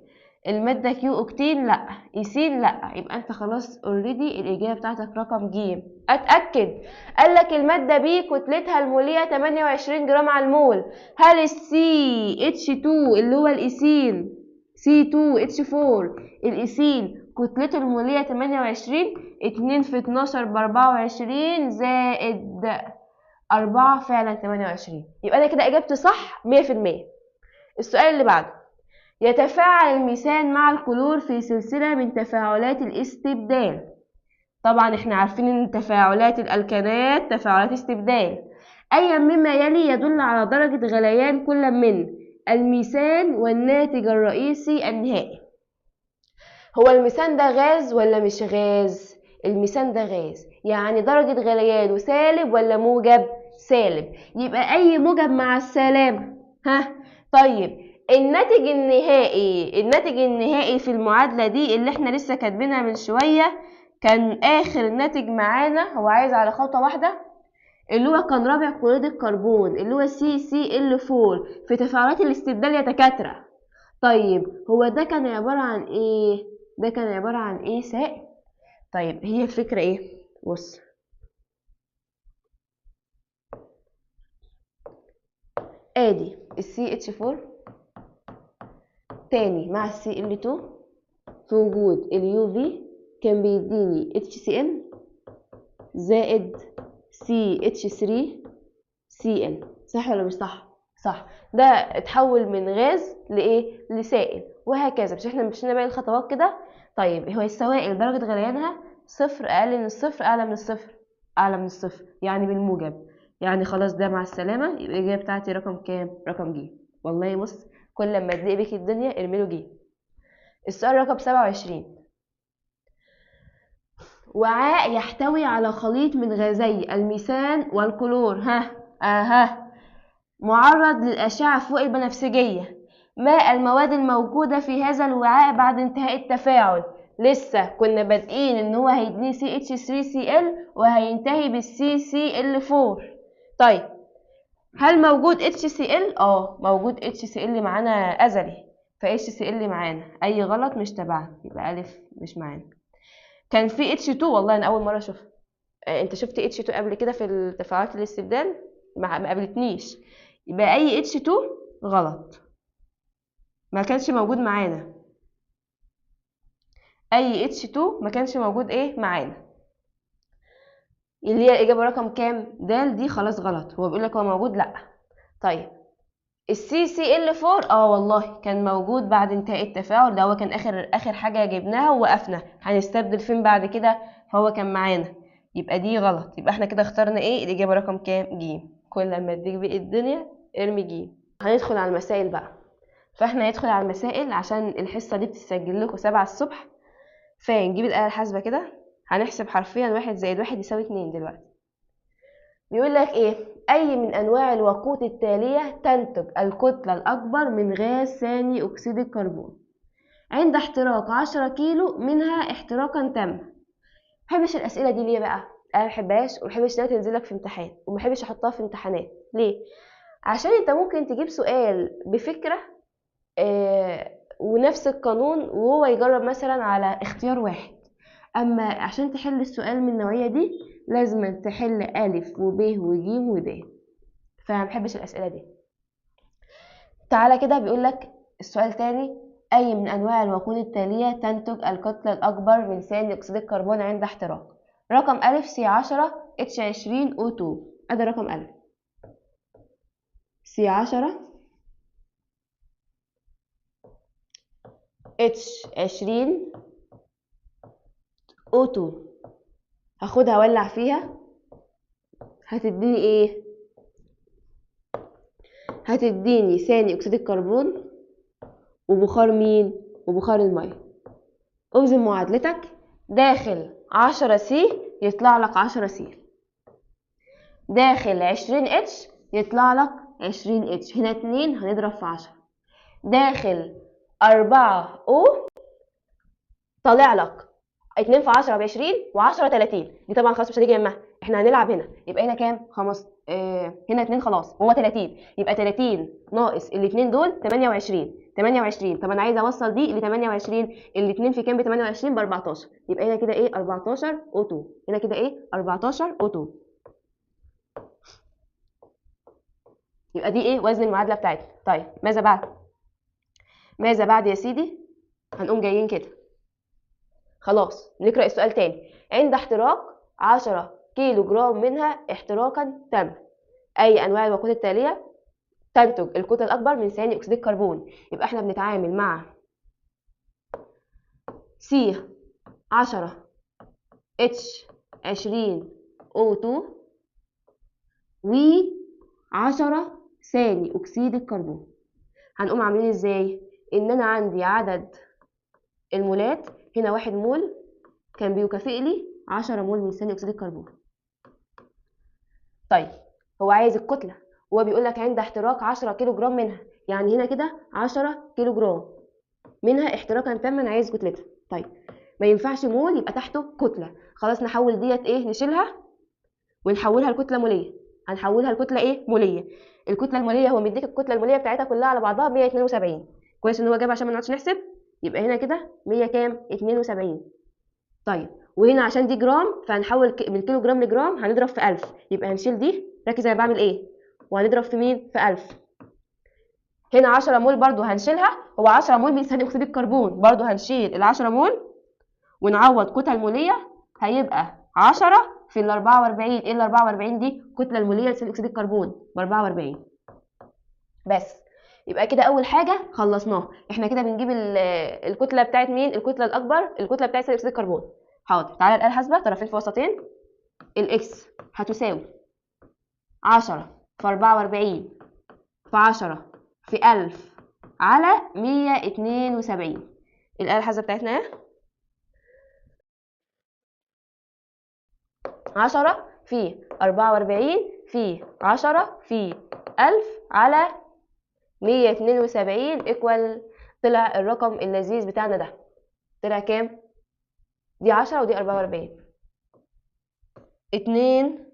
المادة كيو اوكتين لا، ايثين لا، يبقى انت خلاص اوريدي الاجابة بتاعتك رقم ج. اتأكد. قال لك المادة بي كتلتها المولية 28 جرام على المول، هل السي اتش 2 اللي هو الايثين C2H4 الايثين كتلته المولية 28، 2 في 12 ب24 زائد 4 فعلا 28، يبقى انا كده اجابتي صح 100%. السؤال اللي بعده، يتفاعل الميثان مع الكلور في سلسلة من تفاعلات الاستبدال. طبعا احنا عارفين ان تفاعلات الالكانات تفاعلات استبدال. اي مما يلي يدل على درجة غليان كل من الميثان والناتج الرئيسي النهائي. هو الميثان ده غاز ولا مش غاز؟ الميثان ده غاز، يعني درجة غليانه سالب ولا موجب؟ سالب، يبقى اي موجب مع السلامة. ها طيب الناتج النهائي في المعادلة دي اللي احنا لسه كاتبينها من شوية، كان اخر ناتج معانا هو عايز على خطوة واحدة، اللي هو كان رابع كلوريد الكربون اللي هو CCl4 في تفاعلات الاستبدال يا دكاترة. طيب هو ده كان عبارة عن ايه؟ ده كان عبارة عن ايه؟ سائل. طيب هي الفكرة ايه؟ بص، ادي CH4 تاني مع Cl2 في وجود الUV كان بيديني HCl زائد CH3Cl، صح ولا مش صح؟ صح. ده اتحول من غاز لايه؟ لسائل، وهكذا. مش احنا مشينا باقي الخطوات كده؟ طيب هو السوائل درجة غليانها صفر، اقل من الصفر، اعلى من الصفر، اعلى من الصفر، يعني بالموجب. يعني خلاص ده مع السلامة، يبقى الإجابة بتاعتي رقم كام؟ رقم ج. والله بص، كل لما تضيق بيك الدنيا ارميله ج. السؤال رقم 27، وعاء يحتوي على خليط من غازي الميثان والكلور، معرض للأشعة فوق البنفسجية، ما المواد الموجودة في هذا الوعاء بعد انتهاء التفاعل؟ لسه كنا بادئين ان هو هيديني CH3Cl وهينتهي بالCCl4. طيب هل موجود HCl؟ موجود HCl معانا ازلي، فHCl معانا، اي غلط مش تبعنا، يبقى الف مش معانا. كان في H2، والله انا اول مره اشوفها. انت شفت H2 قبل كده في التفاعلات الاستبدال؟ ما قابلتنيش، يبقى اي H2 غلط، ما كانش موجود معانا. اي H2 ما كانش موجود ايه معانا، اللي هي الاجابه رقم كام؟ د. دي خلاص غلط، هو بيقول لك هو موجود لا. طيب CCl4 والله كان موجود بعد انتهاء التفاعل، ده هو كان اخر حاجه جبناها ووقفنا، هنستبدل فين بعد كده؟ فهو كان معانا، يبقى دي غلط. يبقى احنا كده اخترنا ايه؟ الاجابه رقم كام؟ ج. كل ما تديك بقى الدنيا ارمي ج. هندخل على المسائل بقى. فاحنا هندخل على المسائل عشان الحصه دي بتتسجل لكم 7 الصبح، فنجيب الآلة الحاسبة كده، هنحسب حرفيا 1 زائد 1 يساوي 2 دلوقتي. بيقول لك ايه؟ اي من انواع الوقود التالية تنتج الكتلة الاكبر من غاز ثاني اكسيد الكربون عند احتراق 10 كيلو منها احتراقا تاما؟ محبش الاسئله دي ليه بقى؟ انا محبهاش، ومحبش انها تنزلك في امتحان، ومحبش احطها في امتحانات. ليه؟ عشان انت ممكن تجيب سؤال بفكرة ونفس القانون وهو يجرب مثلا على اختيار واحد، اما عشان تحل السؤال من النوعية دي لازم تحل ألف وب وج ود، فمحبش الأسئلة دي. تعالى كده بيقولك السؤال تاني، أي من أنواع الوقود التالية تنتج الكتلة الأكبر من ثاني أكسيد الكربون عند احتراق؟ رقم ألف C10 H20 O2، أده رقم ألف C10 H20 O2. هاخدها اولع فيها، هتديني ايه؟ هتديني ثاني اكسيد الكربون وبخار مين؟ وبخار الميه. اوزن معادلتك، داخل 10 سي يطلع لك 10 سي، داخل 20 اتش يطلع لك 20 اتش، هنا 2 هنضرب في 10، داخل 4 او طالع لك 2 في 10 ب20 و10 30. دي طبعا خلاص مش هتيجي جنبها، احنا هنلعب هنا، يبقى هنا كام؟ هنا 2 خلاص، هو 30، يبقى 30 ناقص الاثنين دول 28. طب انا عايزه اوصل دي ل 28، الاثنين في كام؟ ب 28 ب 14، يبقى هنا كده ايه؟ 14 O2. هنا كده ايه؟ 14 O2. يبقى دي ايه؟ وزن المعادله بتاعتنا. طيب ماذا بعد يا سيدي؟ هنقوم جايين كده خلاص نقرأ السؤال تاني. عند احتراق 10 كيلو جرام منها احتراقا تم، أي أنواع الوقود التالية تنتج الكتلة الأكبر من ثاني أكسيد الكربون؟ يبقى احنا بنتعامل مع C10H20O2 و10 ثاني أكسيد الكربون. هنقوم عاملين ازاي؟ إن أنا عندي عدد المولات هنا 1 مول كان بيكافئ لي 10 مول من ثاني أكسيد الكربون. طيب هو عايز الكتلة، هو بيقول لك عند احتراق 10 كيلو جرام منها، يعني هنا كده 10 كيلو جرام منها احتراقا تاما، انا عايز كتلتها. طيب ما ينفعش مول يبقى تحته كتلة، خلاص نحول ديت ايه؟ نشيلها ونحولها لكتلة مولية. هنحولها لكتلة ايه؟ مولية. الكتلة المولية هو مديك الكتلة المولية بتاعتها كلها على بعضها 172. كويس ان هو جاب عشان ما نقعدش نحسب. يبقى هنا كده 100 كام؟ 72. طيب وهنا عشان دي جرام فهنحول من كيلو جرام لجرام، هنضرب في 1000، يبقى هنشيل دي. ركز انا بعمل ايه، وهنضرب في مين؟ في 1000. هنا 10 مول برضو هنشيلها، هو 10 مول من ثاني اكسيد الكربون، برضو هنشيل ال 10 مول ونعوض كتل موليه، هيبقى 10 في ال 44. ايه ال 44 دي؟ الكتله الموليه لثاني اكسيد الكربون ب 44 بس. يبقى كده اول حاجه خلصناها. احنا كده بنجيب الكتله بتاعت مين؟ الكتله الاكبر، الكتله بتاعت ثاني اكسيد الكربون. حاضر، تعالى الآلة الحاسبة طرفين في وسطين. الإكس هتساوي 10 في 44 في 10 في 1000 على 172. الآلة الحاسبة بتاعتنا ايه؟ 10 في 44 في 10 في 1000 على 172 ايكوال. طلع الرقم اللذيذ بتاعنا ده، طلع كام؟ دي 10 ودي 44. 2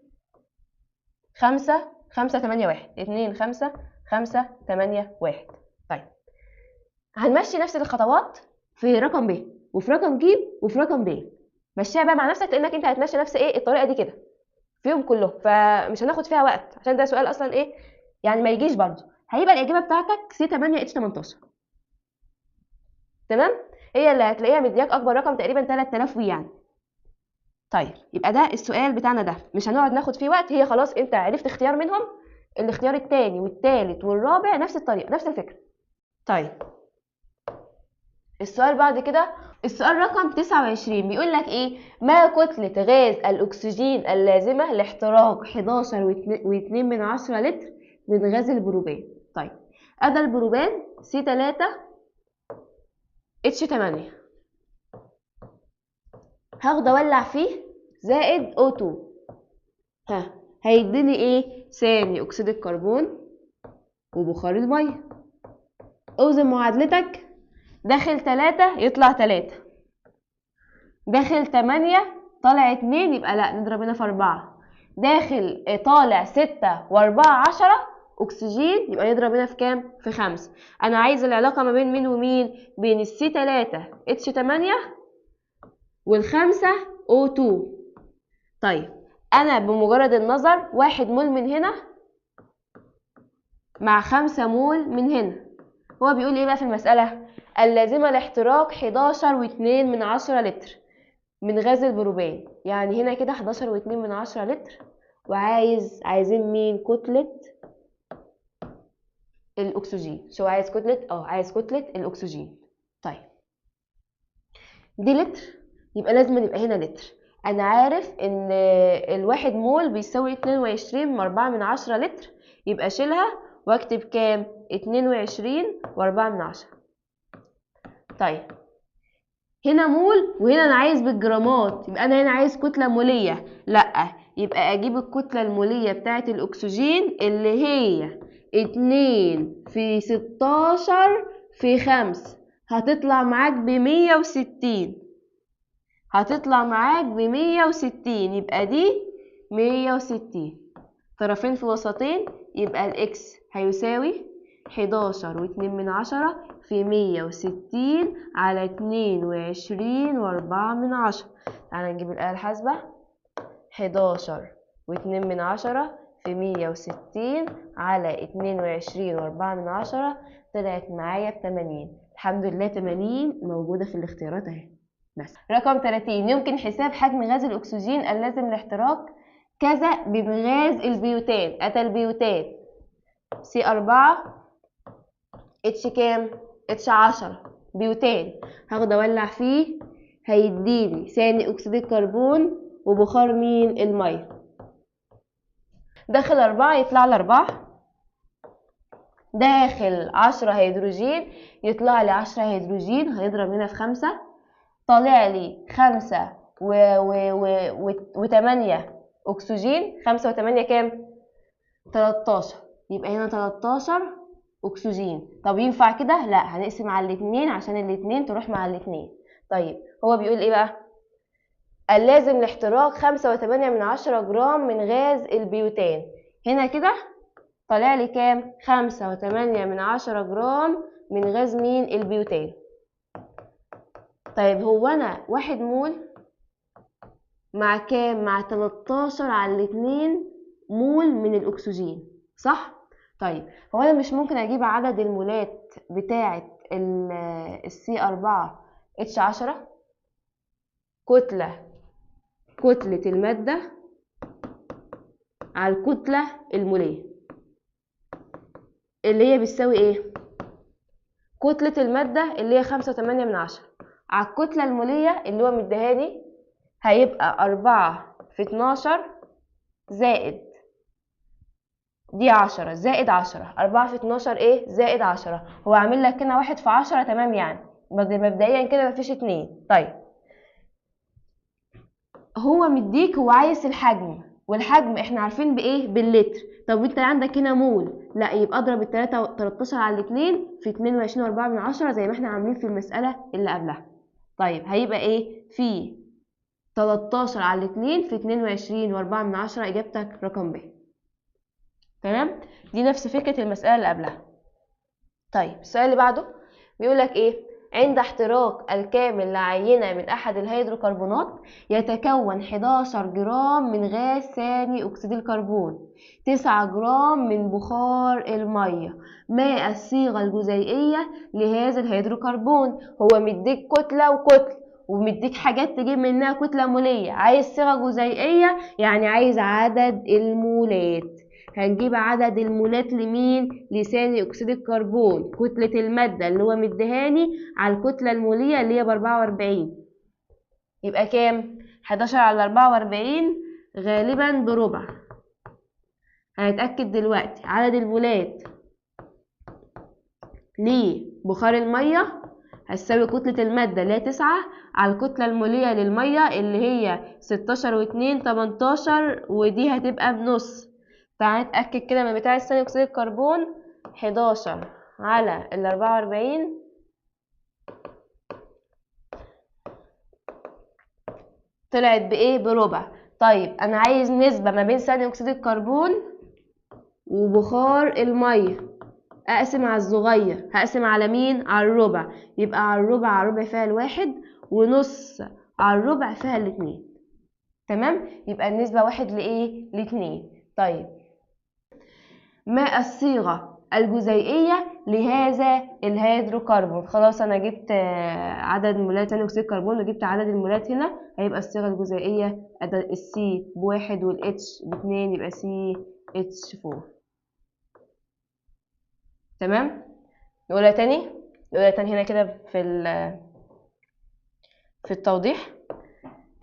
5 5 8 1. 2 5 5 8 1. طيب هنمشي نفس الخطوات في رقم ب وفي رقم ج وفي رقم ب. مشيها بقى مع نفسك لانك انت هتمشي نفس ايه الطريقه دي كده فيهم كلهم، فمش هناخد فيها وقت عشان ده سؤال اصلا ايه يعني ما يجيش برضه. هيبقى الاجابه بتاعتك C8H18. تمام، هي اللي هتلاقيها مدياك اكبر رقم تقريبا 3000 وي يعني. طيب يبقى ده السؤال بتاعنا ده مش هنقعد ناخد فيه وقت، هي خلاص انت عرفت اختيار منهم. الاختيار الثاني والثالث والرابع نفس الطريقه نفس الفكره. طيب السؤال بعد كده، السؤال رقم 29 بيقول لك ايه؟ ما كتلة غاز الاكسجين اللازمة لاحتراق 11.2 لتر من غاز البروبان؟ طيب ادي البروبان C3H8، هاخد اولع فيه زائد O2، هيديني ايه؟ ثاني اكسيد الكربون وبخار الميه. اوزن معادلتك، داخل 3 يطلع 3، داخل 8 طالع 2، يبقى لا نضرب هنا في 4. داخل طالع 6 و4 10 اكسجين، يبقى نضرب هنا في كام؟ في 5. انا عايز العلاقه ما بين مين ومين؟ بين السي 3 اتش 8 والخمسة O2. طيب انا بمجرد النظر 1 مول من هنا مع 5 مول من هنا. هو بيقول ايه بقى في المساله؟ اللازمه لاحتراق 11.2 لتر من غاز البروبان، يعني هنا كده 11.2 لتر، عايزين مين؟ كتلة الأكسجين. شو عايز كتلة؟ عايز كتلة الأكسجين. طيب دي لتر، يبقى لازم يبقى هنا لتر. أنا عارف إن الواحد مول بيساوي 22.4 لتر، يبقى شيلها واكتب كام؟ 22.4. طيب هنا مول وهنا انا عايز بالجرامات، يبقى انا هنا عايز كتله موليه. لا، يبقى اجيب الكتله الموليه بتاعه الاكسجين اللي هي 2 في 16 في 5، هتطلع معاك ب160. هتطلع معاك ب160، يبقى دي 160. طرفين في وسطين، يبقى الإكس هيساوي 11.2 في 160 على 22.4. تعالى نجيب الآلة الحاسبة. 11.2 في 160 على 22.4 طلعت معايا ب80. الحمد لله 80 موجودة في الاختيارات اهي. بس رقم 30، يمكن حساب حجم غاز الأكسجين اللازم لاحتراق كذا بغاز البيوتان. أتى البيوتان C4 H كام؟ H10 بيوتان. هاخد أولع فيه، هيديني ثاني أكسيد الكربون وبخار مين؟ المية. داخل 4 يطلع لي 4، داخل 10 هيدروجين يطلع لي 10 هيدروجين، هنضرب هنا في 5، طالع لي 5 و8 أكسجين. 5 و8 كام؟ 13. يبقى هنا 13 أكسجين. طب ينفع كده؟ لا، هنقسم على الاتنين عشان الاتنين تروح مع الاتنين. طيب هو بيقول ايه بقى؟ اللازم لاحتراق 5.8 جرام من غاز البيوتان. هنا كده طالع لي كام؟ 5.8 جرام من غاز مين؟ البيوتان. طيب هو أنا 1 مول مع كام؟ مع 13 على 2 مول من الأكسجين، صح؟ طيب هو أنا مش ممكن أجيب عدد المولات بتاعة C4 H10؟ كتلة المادة على الكتلة المولية اللي هي بتساوي ايه؟ كتلة المادة اللي هي 5.8 على الكتلة المولية اللي هو مديهاني، هيبقى 4 في 12 زائد دي 10 زائد 10. 4 في 12 ايه؟ زائد 10. هو عامل لك هنا 1 في 10، تمام؟ يعني مبدئيا كده مفيش 2. طيب هو مديك، هو عايز الحجم، والحجم احنا عارفين بايه؟ باللتر. طب انت عندك هنا مول، لا يبقى اضرب 13 على 2 في 22.4 زي ما احنا عاملين في المسألة اللي قبلها. طيب هيبقى ايه؟ في 13 على 2 في 22.4. اجابتك رقم ب. تمام؟ دي نفس فكرة المسألة اللي قبلها. طيب السؤال اللي بعده بيقولك ايه؟ عند احتراق الكامل لعينة من أحد الهيدروكربونات يتكون 11 جرام من غاز ثاني أكسيد الكربون، 9 جرام من بخار المية. ما الصيغة الجزيئية لهذا الهيدروكربون؟ هو مديك كتلة وكتلة ومديك حاجات تجيب منها كتلة مولية. عايز صيغة جزيئية يعني عايز عدد المولات. هنجيب عدد المولات لمين؟ لثاني أكسيد الكربون، كتلة المادة اللي هو مديهاني على الكتلة المولية اللي هي ب44. يبقى كام؟ 11 على 44 غالبا بربع. هنتأكد دلوقتي. عدد المولات لبخار المية هتساوي كتلة المادة اللي هي 9 على الكتلة المولية للمية اللي هي 16 و2 18، ودي هتبقى بنص. تعالى نتأكد كده من بتاع ثاني أكسيد الكربون. 11 على 44 طلعت بإيه؟ بربع. طيب أنا عايز نسبة ما بين ثاني أكسيد الكربون وبخار المية. أقسم على الصغير، هقسم على مين؟ على الربع. يبقى على الربع فيها 1 ونص على الربع فيها 2. تمام؟ يبقى النسبة 1 لإيه؟ ل2. طيب ما الصيغة الجزيئية لهذا الهيدروكربون؟ خلاص أنا جبت عدد مولات ثاني أكسيد الكربون وجبت عدد المولات هنا. هيبقى الصيغة الجزيئية السي ب1 والاتش ب2، يبقى CH4. تمام؟ نقولها تاني هنا كده في التوضيح.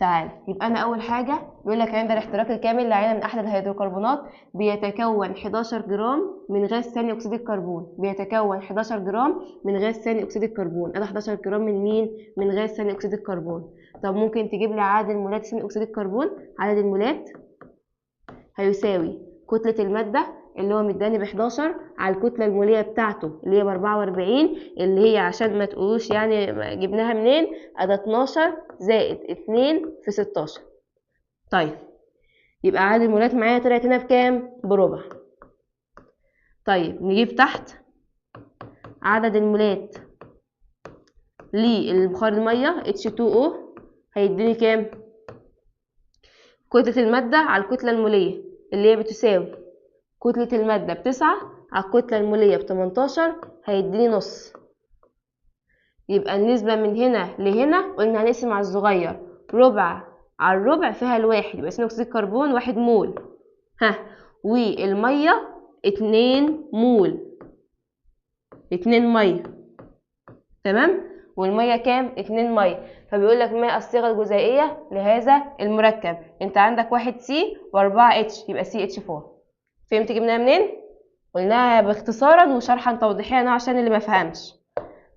تعال يبقى أنا أول حاجة بيقول لك عند الاحتراق الكامل لعينة من أحد الهيدروكربونات بيتكون 11 جرام من غاز ثاني أكسيد الكربون. بيتكون 11 جرام من غاز ثاني أكسيد الكربون. أده 11 جرام من مين؟ من غاز ثاني أكسيد الكربون. طب ممكن تجيب لي عدد المولات ثاني أكسيد الكربون؟ عدد المولات هيساوي كتلة المادة اللي هو مداني ب11 على الكتلة المولية بتاعته اللي هي ب44، اللي هي عشان ما تقولوش يعني جبناها منين، أده 12 زائد 2 في 16. طيب يبقى عدد المولات معايا طلعت هنا بكام؟ بربع. طيب نجيب تحت عدد المولات للبخار المية H2O هيديني كام؟ كتلة المادة على الكتلة المولية اللي هي بتساوي كتلة المادة ب9 على الكتلة المولية ب18 هيديني نص. يبقى النسبة من هنا لهنا قلنا هنقسم على الصغير، ربع على الربع فيها الواحد، يبقى ثاني أكسيد الكربون 1 مول. والمية 2 مول، 2 مية. تمام؟ والمية كام؟ 2 مية. فبيقولك ما الصيغة الجزيئية لهذا المركب؟ انت عندك 1 سي و4 اتش، يبقى CH4. فهمت جبناها منين؟ قلناها باختصارا وشرحا توضيحيا عشان اللي ما فهمش.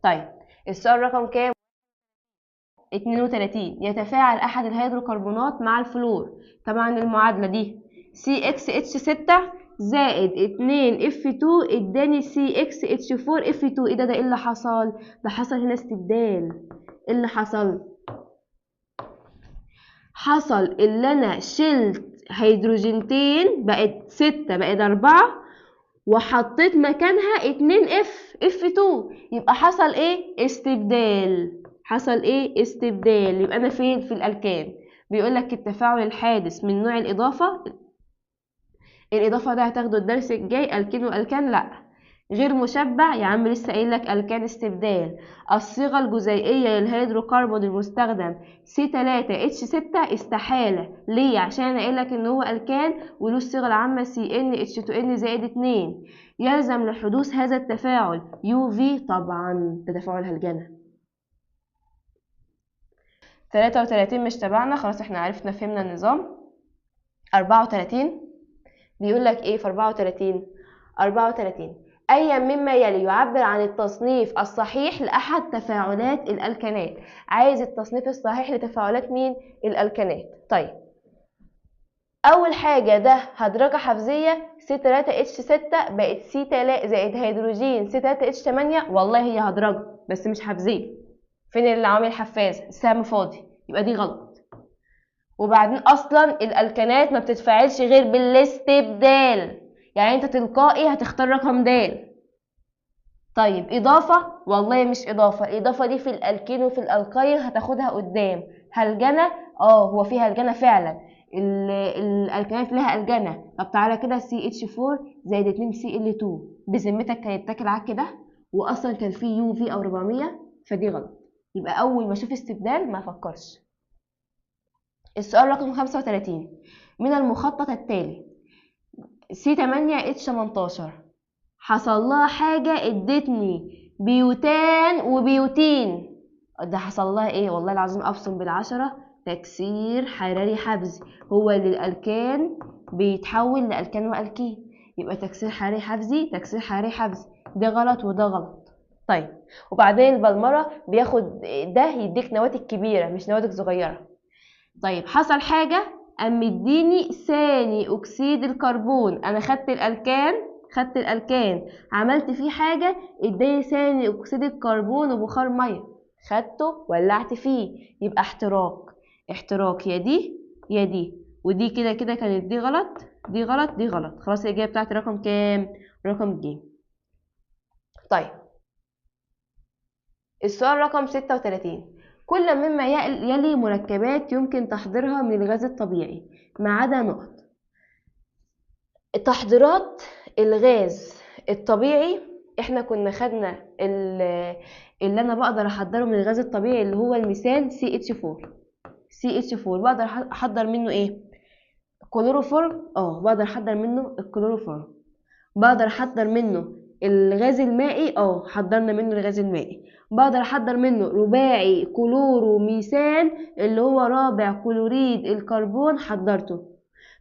طيب السؤال رقم كام؟ 32. يتفاعل احد الهيدروكربونات مع الفلور. طبعا المعادله دي CXH6 زائد 2F2 اداني CXH4F2. ايه ده ايه اللي حصل؟ ده حصل هنا استبدال. ايه اللي حصل؟ حصل اللي انا شلت هيدروجينتين بقت 6 بقت 4 وحطيت مكانها 2F2. يبقى حصل ايه؟ استبدال. حصل ايه؟ استبدال. يبقى انا فين؟ في الالكان. بيقولك التفاعل الحادث من نوع الاضافه. الاضافه ده هتاخده الدرس الجاي، الكين والكان لا. غير مشبع يا عم لسه قايل لك الكان استبدال. الصيغه الجزيئيه للهيدروكربون المستخدم C3H6 استحاله. ليه؟ عشان انا قايل لك ان هو الكان وله الصيغه العامه CnH2n زائد 2. يلزم لحدوث هذا التفاعل UV. طبعا ده تفاعل هلجنه. 33 مش تبعنا خلاص، احنا عرفنا فهمنا النظام. 34 بيقول لك ايه في 34 اي مما يلي يعبر عن التصنيف الصحيح لاحد تفاعلات الالكانات. عايز التصنيف الصحيح لتفاعلات مين؟ الالكانات. طيب اول حاجه ده هدرجه حفظيه C3H6 بقت C3 زائد هيدروجين C3H8. والله هي هدرجه بس مش حفظيه. فين العوامل الحفازه؟ السهم فاضي، يبقى دي غلط. وبعدين اصلا الالكانات ما بتتفاعلش غير بالاستبدال، يعني انت تلقائي هتختار رقم د. طيب اضافه؟ والله مش اضافه. الاضافه دي في الالكين وفي الالقايل هتاخدها قدام. هلجنه؟ هو فيها هلجنه فعلا. الالكانات لها الجنه. طب تعالى كده CH4 زائد 2Cl2 بذمتك كان يتاكل عك ده؟ واصلا كان فيه UV او 400، فدي غلط. يبقى اول ما اشوف استبدال ما افكرش. السؤال رقم 35 من المخطط التالي C8H18 حصل لها حاجة ادتني بيوتان وبيوتين. ده حصل لها ايه؟ والله العظيم ابصم بالعشرة. تكسير حراري حفزي. هو اللي الالكان بيتحول لالكان والكين، يبقى تكسير حراري حفزي تكسير حراري حفزي. ده غلط وده غلط. طيب وبعدين البلمرة بياخد ده يديك نواتج كبيرة مش نواتج صغيرة. طيب حصل حاجة قام مديني ثاني اكسيد الكربون. انا خدت الالكان عملت فيه حاجة اداني ثاني اكسيد الكربون وبخار مية، خدته ولعت فيه، يبقى احتراق يا دي يا دي. ودي كده كده كانت دي غلط دي غلط دي غلط. خلاص الاجابة بتاعتي رقم كام؟ رقم ج. طيب السؤال رقم 36 كل مما يلي مركبات يمكن تحضيرها من الغاز الطبيعي ما عدا نقط. تحضيرات الغاز الطبيعي احنا كنا خدنا اللي انا بقدر احضره من الغاز الطبيعي اللي هو الميثان CH4 بقدر احضر منه ايه؟ كلوروفورم. بقدر احضر منه الكلوروفورم. بقدر احضر منه الغاز المائي. حضرنا منه الغاز المائي. بقدر احضر منه رباعي كلورو ميثان اللي هو رابع كلوريد الكربون حضرته.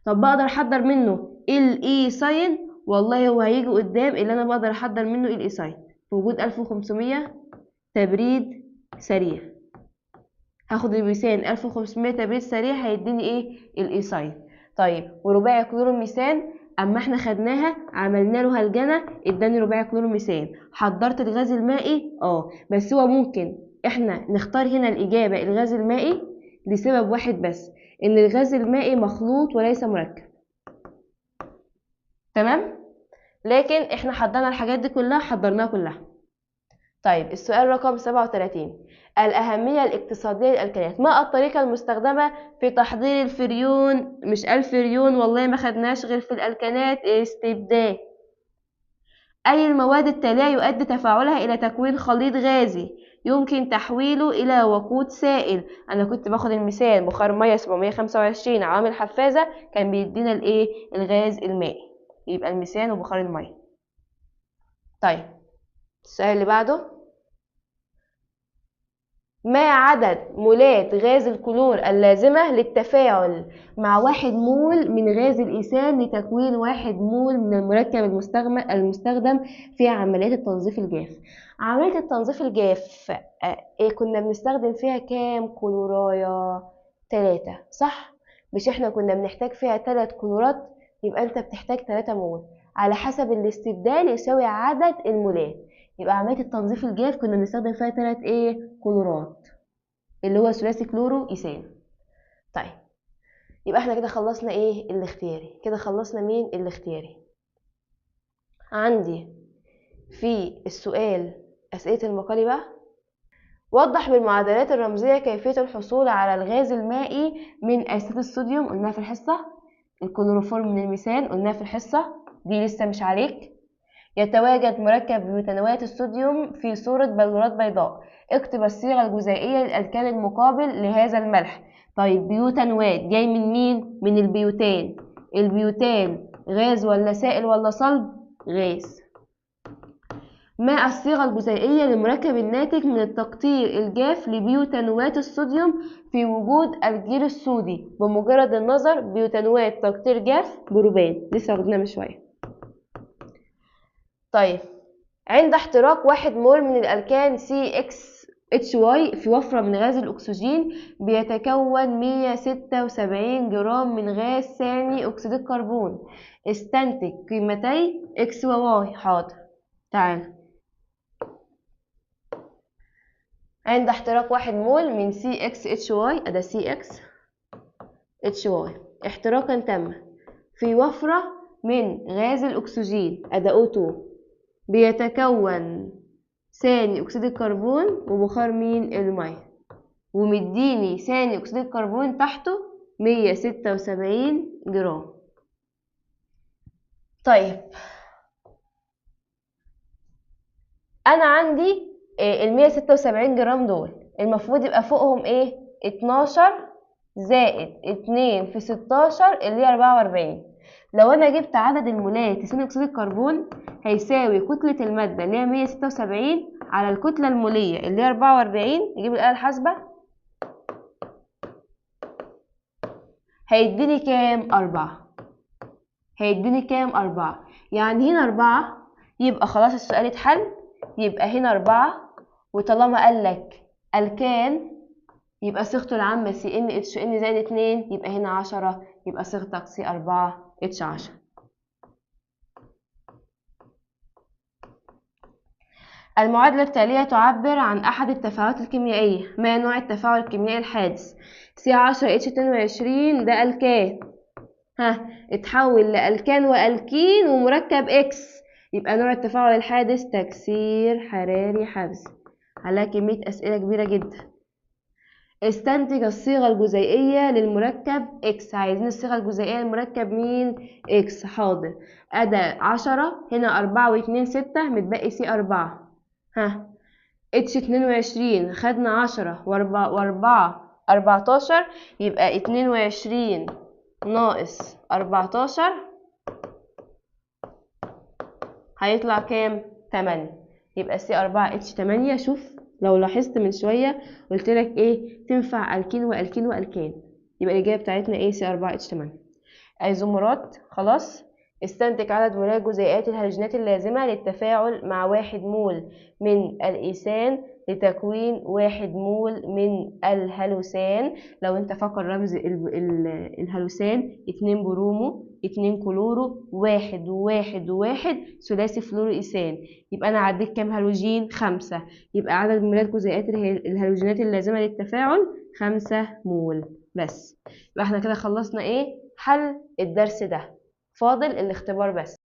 طب بقدر احضر منه الايثاين. والله هو هيجي قدام اللي انا بقدر احضر منه الايثاين في وجود 1500 تبريد سريع. هاخد الميثان 1500 تبريد سريع هيديني ايه؟ الايثاين. طيب ورباعي كلورو ميثان اما احنا خدناها عملنا له هلجنه اداني رباعي كلورو ميثان. حضرت الغاز المائي بس هو ممكن احنا نختار هنا الاجابه الغاز المائي لسبب واحد بس، ان الغاز المائي مخلوط وليس مركب. تمام؟ لكن احنا حضرنا الحاجات دي كلها، حضرناها كلها. طيب السؤال رقم 37، الأهمية الاقتصادية للألكانات. ما الطريقة المستخدمة في تحضير الفريون؟ مش الفريون والله، ما خدناش غير في الألكانات استبدال. أي المواد التالية يؤدي تفاعلها إلى تكوين خليط غازي يمكن تحويله إلى وقود سائل؟ أنا كنت باخد المثال بخار مية 725 عوامل حفازة، كان بيدينا الإيه؟ الغاز المائي، يبقى الميثان وبخار المية. طيب السؤال اللي بعده، ما عدد مولات غاز الكلور اللازمة للتفاعل مع 1 مول من غاز الإيثان لتكوين 1 مول من المركب المستخدم في عمليات التنظيف الجاف؟ عملية التنظيف الجاف كنا بنستخدم فيها كام كلوراية؟ 3 صح؟ مش احنا كنا بنحتاج فيها 3 كلورات؟ يبقى انت بتحتاج 3 مول على حسب الاستبدال يساوي عدد المولات. يبقى عملية التنظيف الجاف كنا بنستخدم فيها 3 كلورات اللي هو ثلاثي كلورو إيثان. طيب يبقى احنا كده خلصنا الاختياري. كده خلصنا مين؟ الاختياري. عندي في السؤال أسئلة المقالي بقى. وضح بالمعادلات الرمزية كيفية الحصول على الغاز المائي من أسيد الصوديوم، قلناها في الحصة. الكلوروفورم من الميثان قلناها في الحصة، دي لسه مش عليك. يتواجد مركب بيوتانوات الصوديوم في صورة بلورات بيضاء. اكتب الصيغة الجزيئية للألكان المقابل لهذا الملح. طيب بيوتانوات جاي من مين؟ من البيوتان. البيوتان غاز ولا سائل ولا صلب؟ غاز. ما الصيغة الجزيئية للمركب الناتج من التقطير الجاف لبيوتانوات الصوديوم في وجود الجير الصودي؟ بمجرد النظر بيوتانوات تقطير جاف بروبان، لسه واخدينها من شوية. طيب عند احتراق 1 مول من الألكان CXHY في وفرة من غاز الأكسجين بيتكون 176 جرام من غاز ثاني أكسيد الكربون. استنتج قيمتي X و Y. حاضر، تعال. عند احتراق 1 مول من CXHY، أدا CXHY احتراقا تم في وفرة من غاز الأكسجين، أدا O2، بيتكون ثاني أكسيد الكربون وبخار مين؟ المية، ومديني ثاني أكسيد الكربون تحته 176 جرام. طيب أنا عندي ال 176 جرام دول المفروض يبقى فوقهم 12 زائد 2 في 16 اللي هي 44. لو أنا جبت عدد المولات لثاني أكسيد الكربون هيساوي كتلة المادة اللي هي 176 على الكتلة المولية اللي هي 44. نجيب الآلة الحاسبة، هيديني كام؟ 4. هيديني كام؟ 4. يعني هنا 4، يبقى خلاص السؤال اتحل. يبقى هنا 4، وطالما قالك الكان يبقى صيغته العامة CnHn زائد 2، يبقى هنا 10، يبقى صيغتك C4H10. المعادلة التالية تعبر عن أحد التفاعلات الكيميائية. ما نوع التفاعل الكيميائي الحادث؟ C10H22 ده ألكان، اتحول لألكان وألكين ومركب X، يبقى نوع التفاعل الحادث تكسير حراري حفزي. على كمية أسئلة كبيرة جدا. استنتج الصيغة الجزيئية للمركب X. عايزين الصيغة الجزيئية للمركب مين؟ X. حاضر. أدا 10 هنا 4 و2 6، متبقي C4. H22 خدنا 10 و4 14، يبقى 22 ناقص 14 هيطلع كام؟ 8. يبقى C4H8. شوف لو لاحظت من شوية قلت لك تنفع ألكين وألكين وألكان، يبقى الإجابة بتاعتنا C4H8. أيزومرات. خلاص. استنتج عدد مولات جزيئات الهالوجينات اللازمة للتفاعل مع 1 مول من الإيثان لتكوين 1 مول من الهالوثان. لو انت فاكر رمز الهالوثان 2 برومو 2 كلورو 1 و1 و1 ثلاثي فلورو إيثان. يبقى أنا عديت كام هالوجين؟ 5. يبقى عدد مولات جزيئات الهالوجينات اللازمة للتفاعل 5 مول. بس. يبقى احنا كده خلصنا ايه؟ حل الدرس ده، فاضل الاختبار بس.